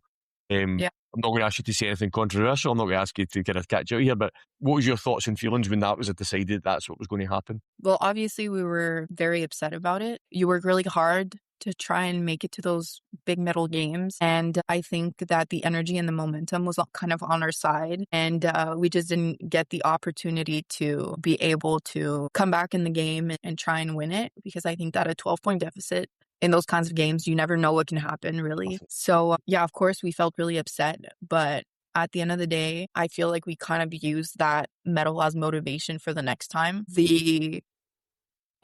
Yeah. I'm not going to ask you to say anything controversial. I'm not going to ask you to kind of catch out here, but what was your thoughts and feelings when that was decided that's what was going to happen? Well, obviously, we were very upset about it. You work really hard to try and make it to those big medal games. And I think that the energy and the momentum was kind of on our side. And we just didn't get the opportunity to be able to come back in the game and try and win it, because I think that a 12-point deficit in those kinds of games, you never know what can happen, really. So, yeah, of course, we felt really upset. But at the end of the day, I feel like we kind of used that medal as motivation for the next time. If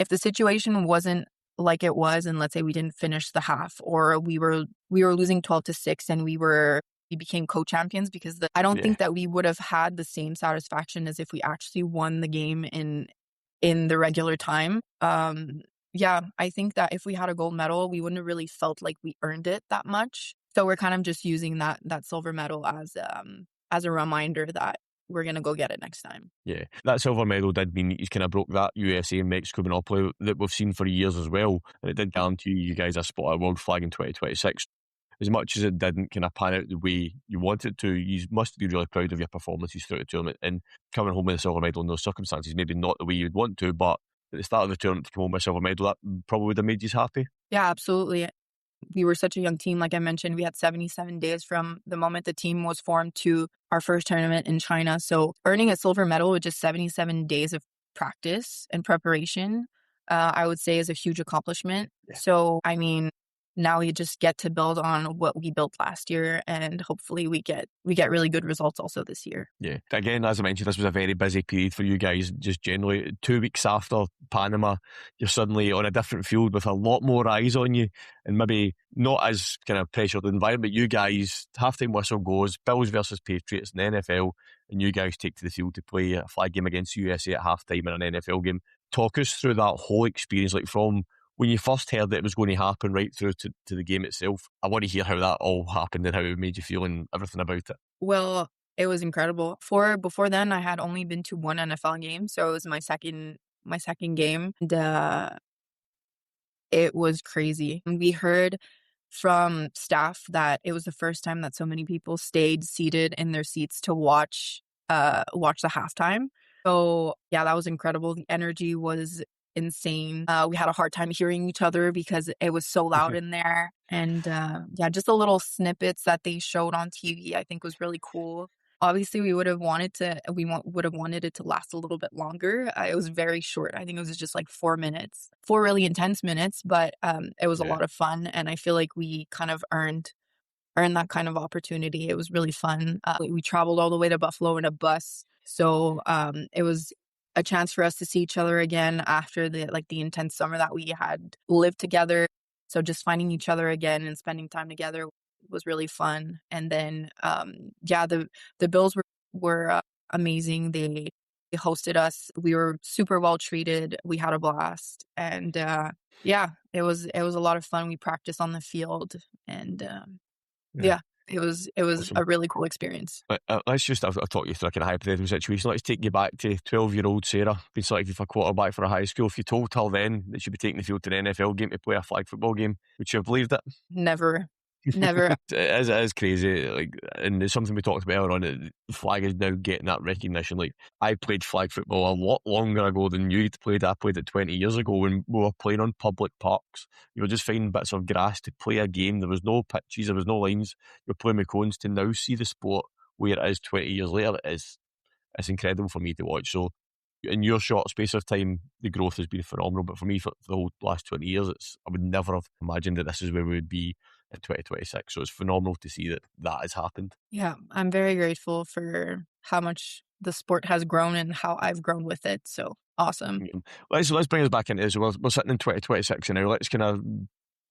the situation wasn't like it was, and let's say we didn't finish the half, or we were losing 12-6 and we became co-champions, because I don't think that we would have had the same satisfaction as if we actually won the game in the regular time. Yeah, I think that if we had a gold medal, we wouldn't have really felt like we earned it that much. So we're kind of just using that silver medal as a reminder that we're going to go get it next time. Yeah, that silver medal did mean you kind of broke that USA and Mexico monopoly that we've seen for years as well. And it did guarantee you guys a spot at World Flag in 2026. As much as it didn't kind of pan out the way you wanted to, you must be really proud of your performances throughout the tournament. And coming home with a silver medal in those circumstances, maybe not the way you'd want to, but at the start of the tournament to come home with a silver medal, that probably would have made you happy. Yeah, absolutely. We were such a young team. Like I mentioned, we had 77 days from the moment the team was formed to our first tournament in China. So earning a silver medal with just 77 days of practice and preparation, I would say is a huge accomplishment. Yeah. So, I mean, now we just get to build on what we built last year, and hopefully we get really good results also this year. Yeah. Again, as I mentioned, this was a very busy period for you guys. Just generally, 2 weeks after Panama, you're suddenly on a different field with a lot more eyes on you, and maybe not as kind of pressured environment. You guys, halftime whistle goes, Bills versus Patriots in the NFL, and you guys take to the field to play a flag game against USA at halftime in an NFL game. Talk us through that whole experience, like from when you first heard that it was going to happen right through to the game itself. I want to hear how that all happened and how it made you feel and everything about it. Well, it was incredible. Before then, I had only been to one NFL game, so it was my second game. And It was crazy. We heard from staff that it was the first time that so many people stayed seated in their seats to watch the halftime. So yeah, that was incredible. The energy was insane. We had a hard time hearing each other because it was so loud in there. And yeah, just the little snippets that they showed on TV, I think was really cool. Obviously, we would have wanted it to last a little bit longer. It was very short. I think it was just like 4 minutes, 4 really intense minutes, but it was a Yeah. lot of fun, and I feel like we kind of earned that kind of opportunity. It was really fun. We traveled all the way to Buffalo in a bus, so it was a chance for us to see each other again after the intense summer that we had lived together. So just finding each other again and spending time together was really fun. And then yeah, the Bills were amazing. They hosted us. We were super well treated. We had a blast, and yeah, it was a lot of fun. We practiced on the field, and yeah, it was Awesome. a really cool experience. Let's just, I've talked you through like a hypothetical situation. Let's take you back to 12-year-old Sarah, being selected for quarterback for a high school. If you told her then that she'd be taking the field to an NFL game to play a flag football game, would she have believed it? Never, never. It is crazy, like, and it's something we talked about earlier on. The flag is now getting that recognition. Like, I played flag football a lot longer ago than you played. I played it 20 years ago when we were playing on public parks. You were just finding bits of grass to play a game. There was no pitches, there was no lines. You're playing with cones. To now see the sport where it is 20 years later, it's incredible for me to watch. So in your short space of time, the growth has been phenomenal. But for me, for the whole last 20 years, I would never have imagined that this is where we would be in 2026. So it's phenomenal to see that has happened. Yeah, I'm very grateful for how much the sport has grown and how I've grown with it. So awesome. Yeah. Let's bring us back into this. We're sitting in 2026 now. Let's kind of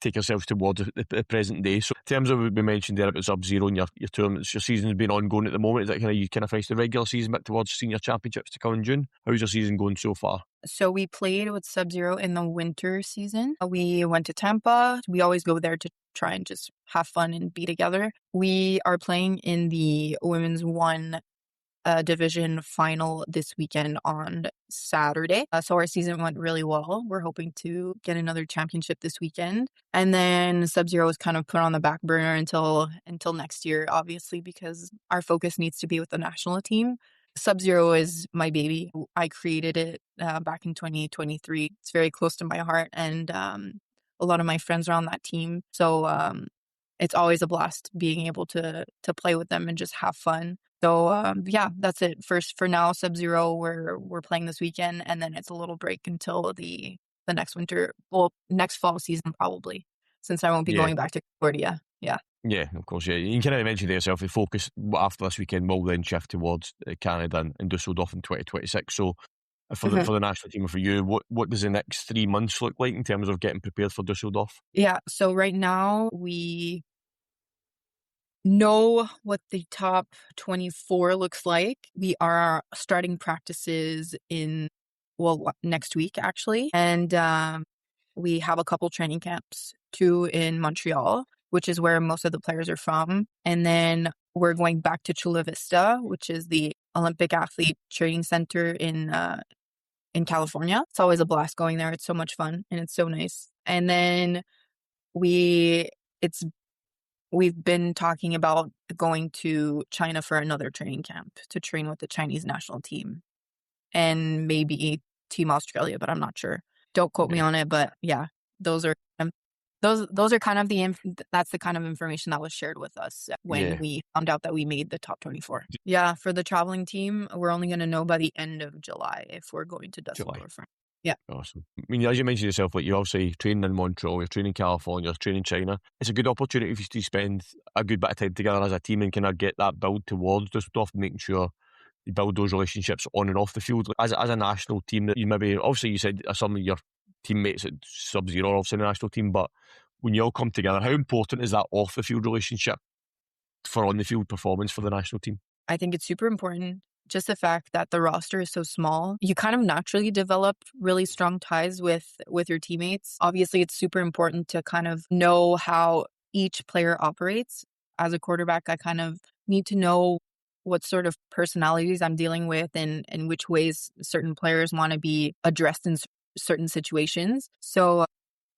take ourselves towards the present day. So in terms of what we mentioned there about Sub-Zero and your tournaments, your season's been ongoing at the moment. Is that kind of, you kind of finished the regular season back towards senior championships to come in June? How's your season going so far? So we played with Sub-Zero in the winter season. We went to Tampa. We always go there to try and just have fun and be together. We are playing in the Women's 1 division final this weekend on Saturday. So our season went really well. We're hoping to get another championship this weekend. And then Sub-Zero was kind of put on the back burner until next year, obviously, because our focus needs to be with the national team. Sub-Zero is my baby. I created it back in 2023. It's very close to my heart, and a lot of my friends are on that team. So it's always a blast being able to play with them and just have fun. So yeah, that's it. For now, Sub-Zero, we're playing this weekend, and then it's a little break until the next fall season probably, since I won't be Yeah. going back to Concordia. Yeah. Yeah, of course, yeah. You can kind of mention to yourself, the focus after this weekend will then shift towards Canada and Dusseldorf in 2026. So for the national team and for you, what does the next 3 months look like in terms of getting prepared for Dusseldorf? Yeah. So right now we know what the top 24 looks like. We are starting practices next week actually. And we have a couple training camps, 2 in Montreal, which is where most of the players are from. And then we're going back to Chula Vista, which is the Olympic Athlete Training Center in California. It's always a blast going there. It's so much fun and it's so nice. And then we've been talking about going to China for another training camp to train with the Chinese national team and maybe Team Australia, but I'm not sure. Don't quote me on it, but yeah, those are kind of that's the kind of information that was shared with us when we found out that we made the top 24. Yeah, for the traveling team, we're only going to know by the end of July if we're going to Dusseldorf. Yeah. Awesome. I mean, as you mentioned yourself, like, you're obviously training in Montreal, you're training in California, you're training in China. It's a good opportunity for you to spend a good bit of time together as a team and kind of get that build towards Dusseldorf, making sure you build those relationships on and off the field. As a national team, that you maybe, obviously you said some of your teammates at Sub-Zero are obviously in the national team, but when you all come together, how important is that off the field relationship for on the field performance for the national team? I think it's super important. Just the fact that the roster is so small, you kind of naturally develop really strong ties with your teammates. Obviously, it's super important to kind of know how each player operates. As a quarterback, I kind of need to know what sort of personalities I'm dealing with and which ways certain players want to be addressed in certain situations. So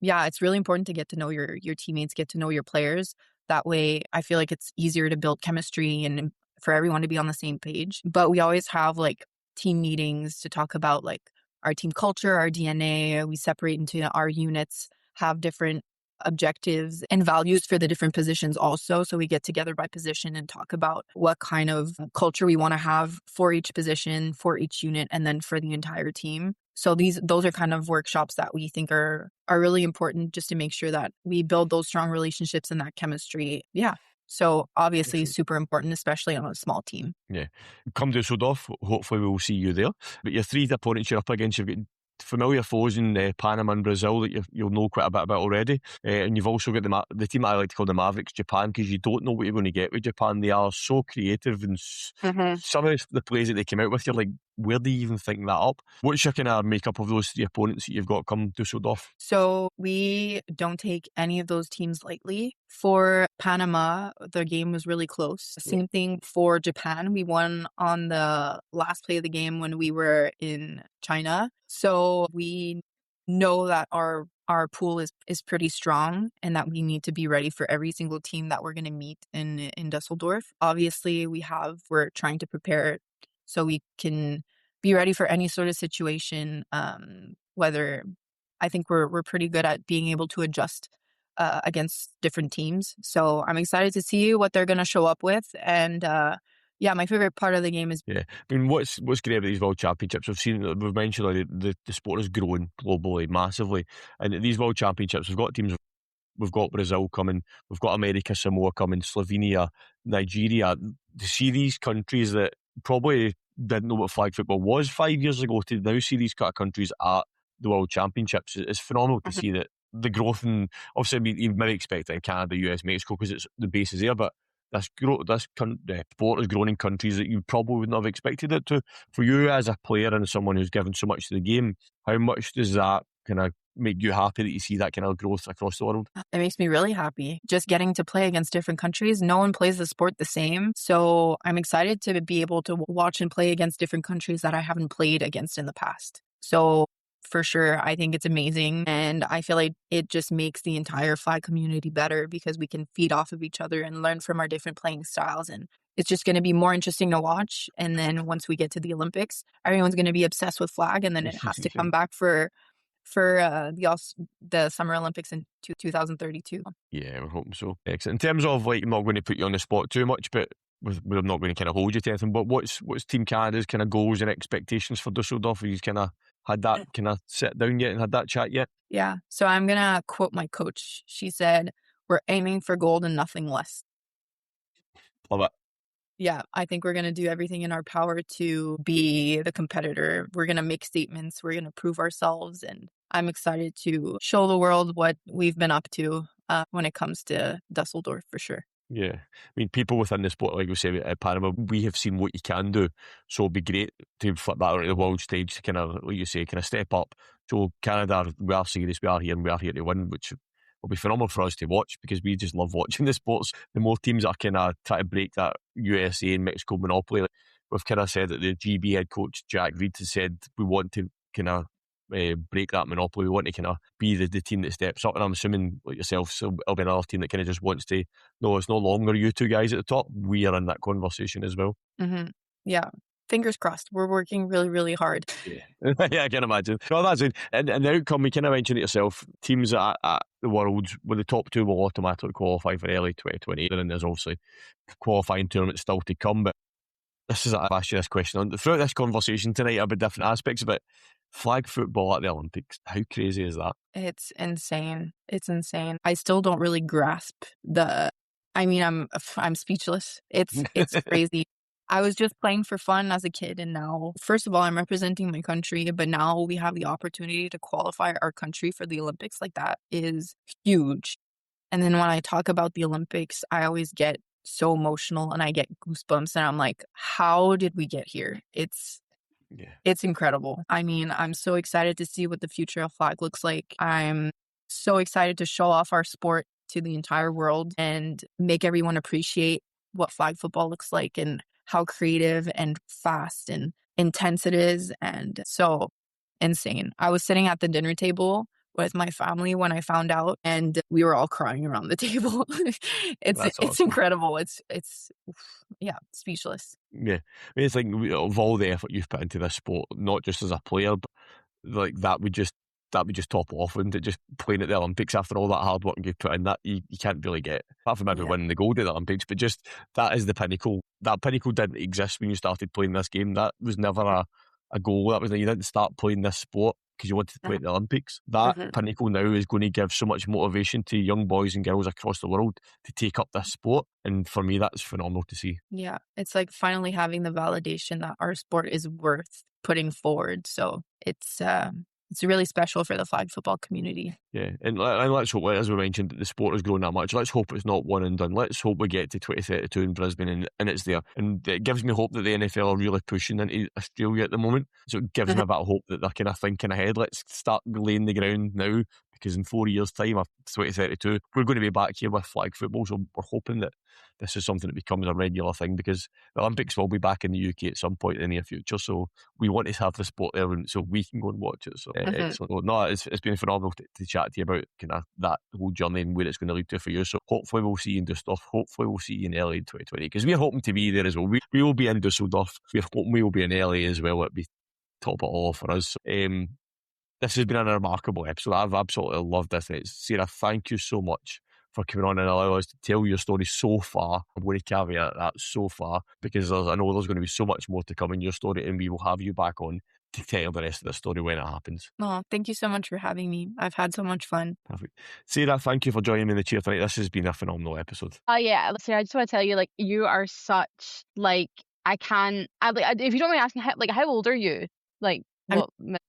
Yeah, it's really important to get to know your teammates, get to know your players. That way, I feel like it's easier to build chemistry and for everyone to be on the same page. But we always have like team meetings to talk about like our team culture, our DNA. We separate into our units, have different objectives and values for the different positions also. So we get together by position and talk about what kind of culture we want to have for each position, for each unit, and then for the entire team. So those are kind of workshops that we think are really important just to make sure that we build those strong relationships and that chemistry. Yeah. So obviously super important, especially on a small team. Yeah. Come Dusseldorf, hopefully we'll see you there. But your three opponents you're up against, you've got familiar foes in Panama and Brazil that you'll know quite a bit about already. And you've also got the team I like to call the Mavericks, Japan, because you don't know what you're going to get with Japan. They are so creative and some of the plays that they came out with, you're like, where do you even think that up? What's your kind of makeup of those three opponents that you've got come Dusseldorf? So we don't take any of those teams lightly. For Panama, the game was really close. Same thing for Japan. We won on the last play of the game when we were in China. So we know that our pool is pretty strong and that we need to be ready for every single team that we're going to meet in Dusseldorf. Obviously, we're trying to prepare so we can be ready for any sort of situation, whether I think we're pretty good at being able to adjust against different teams. So I'm excited to see what they're going to show up with. And yeah, my favorite part of the game is... Yeah, I mean, what's great about these World Championships, we've mentioned like, the sport has grown globally massively, and at these World Championships we've got teams. We've got Brazil coming, we've got America Samoa coming, Slovenia, Nigeria. To see these countries that probably didn't know what flag football was 5 years ago, to now see these kind of countries at the World Championships, it's phenomenal to see that the growth. And obviously you maybe expect it in Canada, US, Mexico, because it's the base is there, but this sport has grown in countries that you probably wouldn't have expected it to. For you as a player and someone who's given so much to the game, how much does that kind of make you happy that you see that kind of growth across the world? It makes me really happy. Just getting to play against different countries. No one plays the sport the same. So I'm excited to be able to watch and play against different countries that I haven't played against in the past. So for sure, I think it's amazing. And I feel like it just makes the entire flag community better because we can feed off of each other and learn from our different playing styles. And it's just going to be more interesting to watch. And then once we get to the Olympics, everyone's going to be obsessed with flag. And then it has to come back for the Summer Olympics in 2032. Yeah, we're hoping so. Excellent. In terms of, like, I'm not going to put you on the spot too much, but we're not going to kind of hold you to anything, but what's Team Canada's kind of goals and expectations for Dusseldorf? Have you kind of had that kind of sit down yet and had that chat yet? Yeah. So I'm going to quote my coach. She said, "We're aiming for gold and nothing less." Love it. Yeah, I think we're going to do everything in our power to be the competitor. We're going to make statements. We're going to prove ourselves. And I'm excited to show the world what we've been up to when it comes to Dusseldorf for sure. Yeah. I mean, people within the sport, like we say at Panama, we have seen what you can do. So it'd be great to flip that onto the world stage to kind of, like you say, kind of step up. So Canada, we are serious, we are here, and we are here to win, which will be phenomenal for us to watch because we just love watching the sports. The more teams that are kind of trying to break that USA and Mexico monopoly, like we've kind of said that the GB head coach Jack Reed has said we want to kind of break that monopoly. We want to kind of be the team that steps up, and I'm assuming like yourself, so it'll be another team that kind of just wants to, no, it's no longer you two guys at the top, we are in that conversation as well. Yeah, fingers crossed. We're working really, really hard. Yeah, yeah, I can imagine. Well, that's it. And the outcome, we kind of mentioned it yourself, teams at the Worlds, with the top two will automatically qualify for early 2028, and then there's obviously qualifying tournaments still to come. But I've asked you this question throughout this conversation tonight about different aspects of it. Flag football at the Olympics, how crazy is that? It's insane. It's insane. I still don't really grasp I'm speechless. It's crazy. I was just playing for fun as a kid, and now, first of all, I'm representing my country, but now we have the opportunity to qualify our country for the Olympics. Like, that is huge. And then when I talk about the Olympics, I always get so emotional and I get goosebumps, and I'm like, how did we get here? It's incredible. I mean, I'm so excited to see what the future of flag looks like. I'm so excited to show off our sport to the entire world and make everyone appreciate what flag football looks like and how creative and fast and intense it is. And so insane. I was sitting at the dinner table with my family when I found out, and we were all crying around the table. That's It's awesome. incredible. It's yeah, speechless. Yeah. I mean, it's like of all the effort you've put into this sport, not just as a player, but like that would just top off, wouldn't it? Just playing at the Olympics after all that hard work you've put in, that you can't really get. Apart from maybe Yeah. winning the gold at the Olympics, but just that is the pinnacle. That pinnacle didn't exist when you started playing this game. That was never a goal. That was, you didn't start playing this sport because you wanted to play at the Olympics. That Mhm. pinnacle now is going to give so much motivation to young boys and girls across the world to take up this sport. And for me, that's phenomenal to see. Yeah, it's like finally having the validation that our sport is worth putting forward. So it's really special for the flag football community. Yeah, and let's hope, as we mentioned, that the sport has grown that much. Let's hope it's not one and done. Let's hope we get to 2032 in Brisbane and it's there. And it gives me hope that the NFL are really pushing into Australia at the moment. So it gives me a bit of hope that they're kind of thinking ahead. Let's start laying the ground now, because in 4 years' time, of 2032, we're going to be back here with flag football. So we're hoping that this is something that becomes a regular thing, because the Olympics will be back in the UK at some point in the near future. So we want to have the sport there so we can go and watch it. So excellent. Well, no, it's been phenomenal to chat to you about kind of that whole journey and where it's going to lead to for you. So hopefully we'll see you in Dusseldorf. Hopefully we'll see you in LA in 2020, because we're hoping to be there as well. We will be in Dusseldorf. We're hoping we will be in LA as well. It'd be top it all for us. This has been a remarkable episode. I've absolutely loved this. Sarah, thank you so much for coming on and allowing us to tell your story so far. I'm going to caveat that so far, because I know there's going to be so much more to come in your story, and we will have you back on to tell the rest of the story when it happens. Oh, thank you so much for having me. I've had so much fun. Perfect. Sarah, thank you for joining me in the chair tonight. This has been a phenomenal episode. Yeah, Sarah, I just want to tell you, like, you are such, like, if you don't mind asking, how old are you? Like, I'm- what?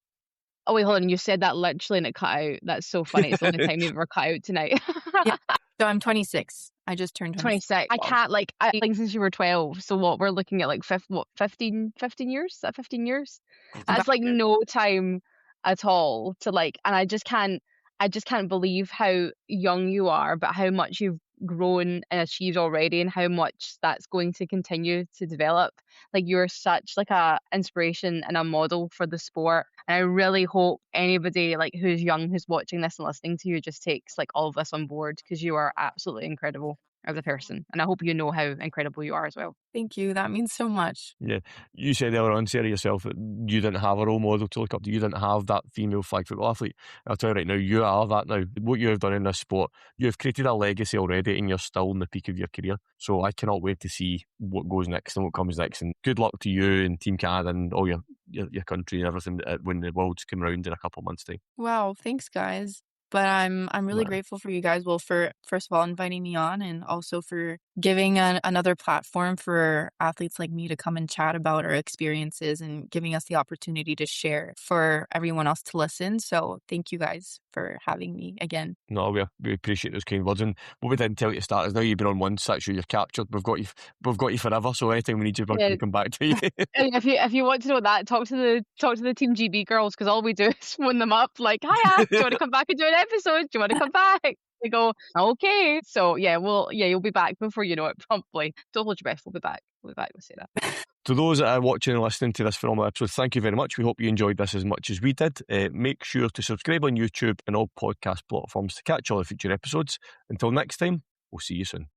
Oh, wait, hold on. You said that literally and it cut out. That's so funny. It's the only time you've ever cut out tonight. Yeah. So I'm 26. I just turned 26. 26. I can't, I think since you were 12. So what, we're looking at like 15 years? Is that 15 years? That's like no time at all to and I just can't believe how young you are, but how much you've grown and achieved already, and how much that's going to continue to develop. Like, you're such a inspiration and a model for the sport. And I really hope anybody who's young, who's watching this and listening to you, just takes all of this on board, because you are absolutely incredible as a person. And I hope you know how incredible you are as well. Thank you. That means so much. Yeah, you said earlier on, Sarah, yourself, that you didn't have a role model to look up to. You didn't have that female flag football athlete. I'll tell you right now, you are that now. What you have done in this sport, you've created a legacy already, and you're still in the peak of your career. So I cannot wait to see what goes next and what comes next. And good luck to you and Team Canada and all your country and everything when the Worlds come around in a couple of months' time. Wow, thanks guys. But I'm really grateful for you guys. Well, for first of all inviting me on, and also for giving another platform for athletes like me to come and chat about our experiences, and giving us the opportunity to share for everyone else to listen. So thank you guys for having me again. No, we appreciate those kind words. And what we didn't tell you to start is, now you've been on once, that's you, you're captured. We've got you forever. So anytime we need you, we're going to come back to you. And if you want to know that, talk to the Team GB girls, because all we do is phone them up hiya, do you want to come back and do an episode? Do you want to come back? They go, okay. So you'll be back before you know it, probably. Don't hold your breath. We'll be back. We'll be back. We'll say that. To those that are watching and listening to this phenomenal episode, thank you very much. We hope you enjoyed this as much as we did. Make sure to subscribe on YouTube and all podcast platforms to catch all the future episodes. Until next time, we'll see you soon.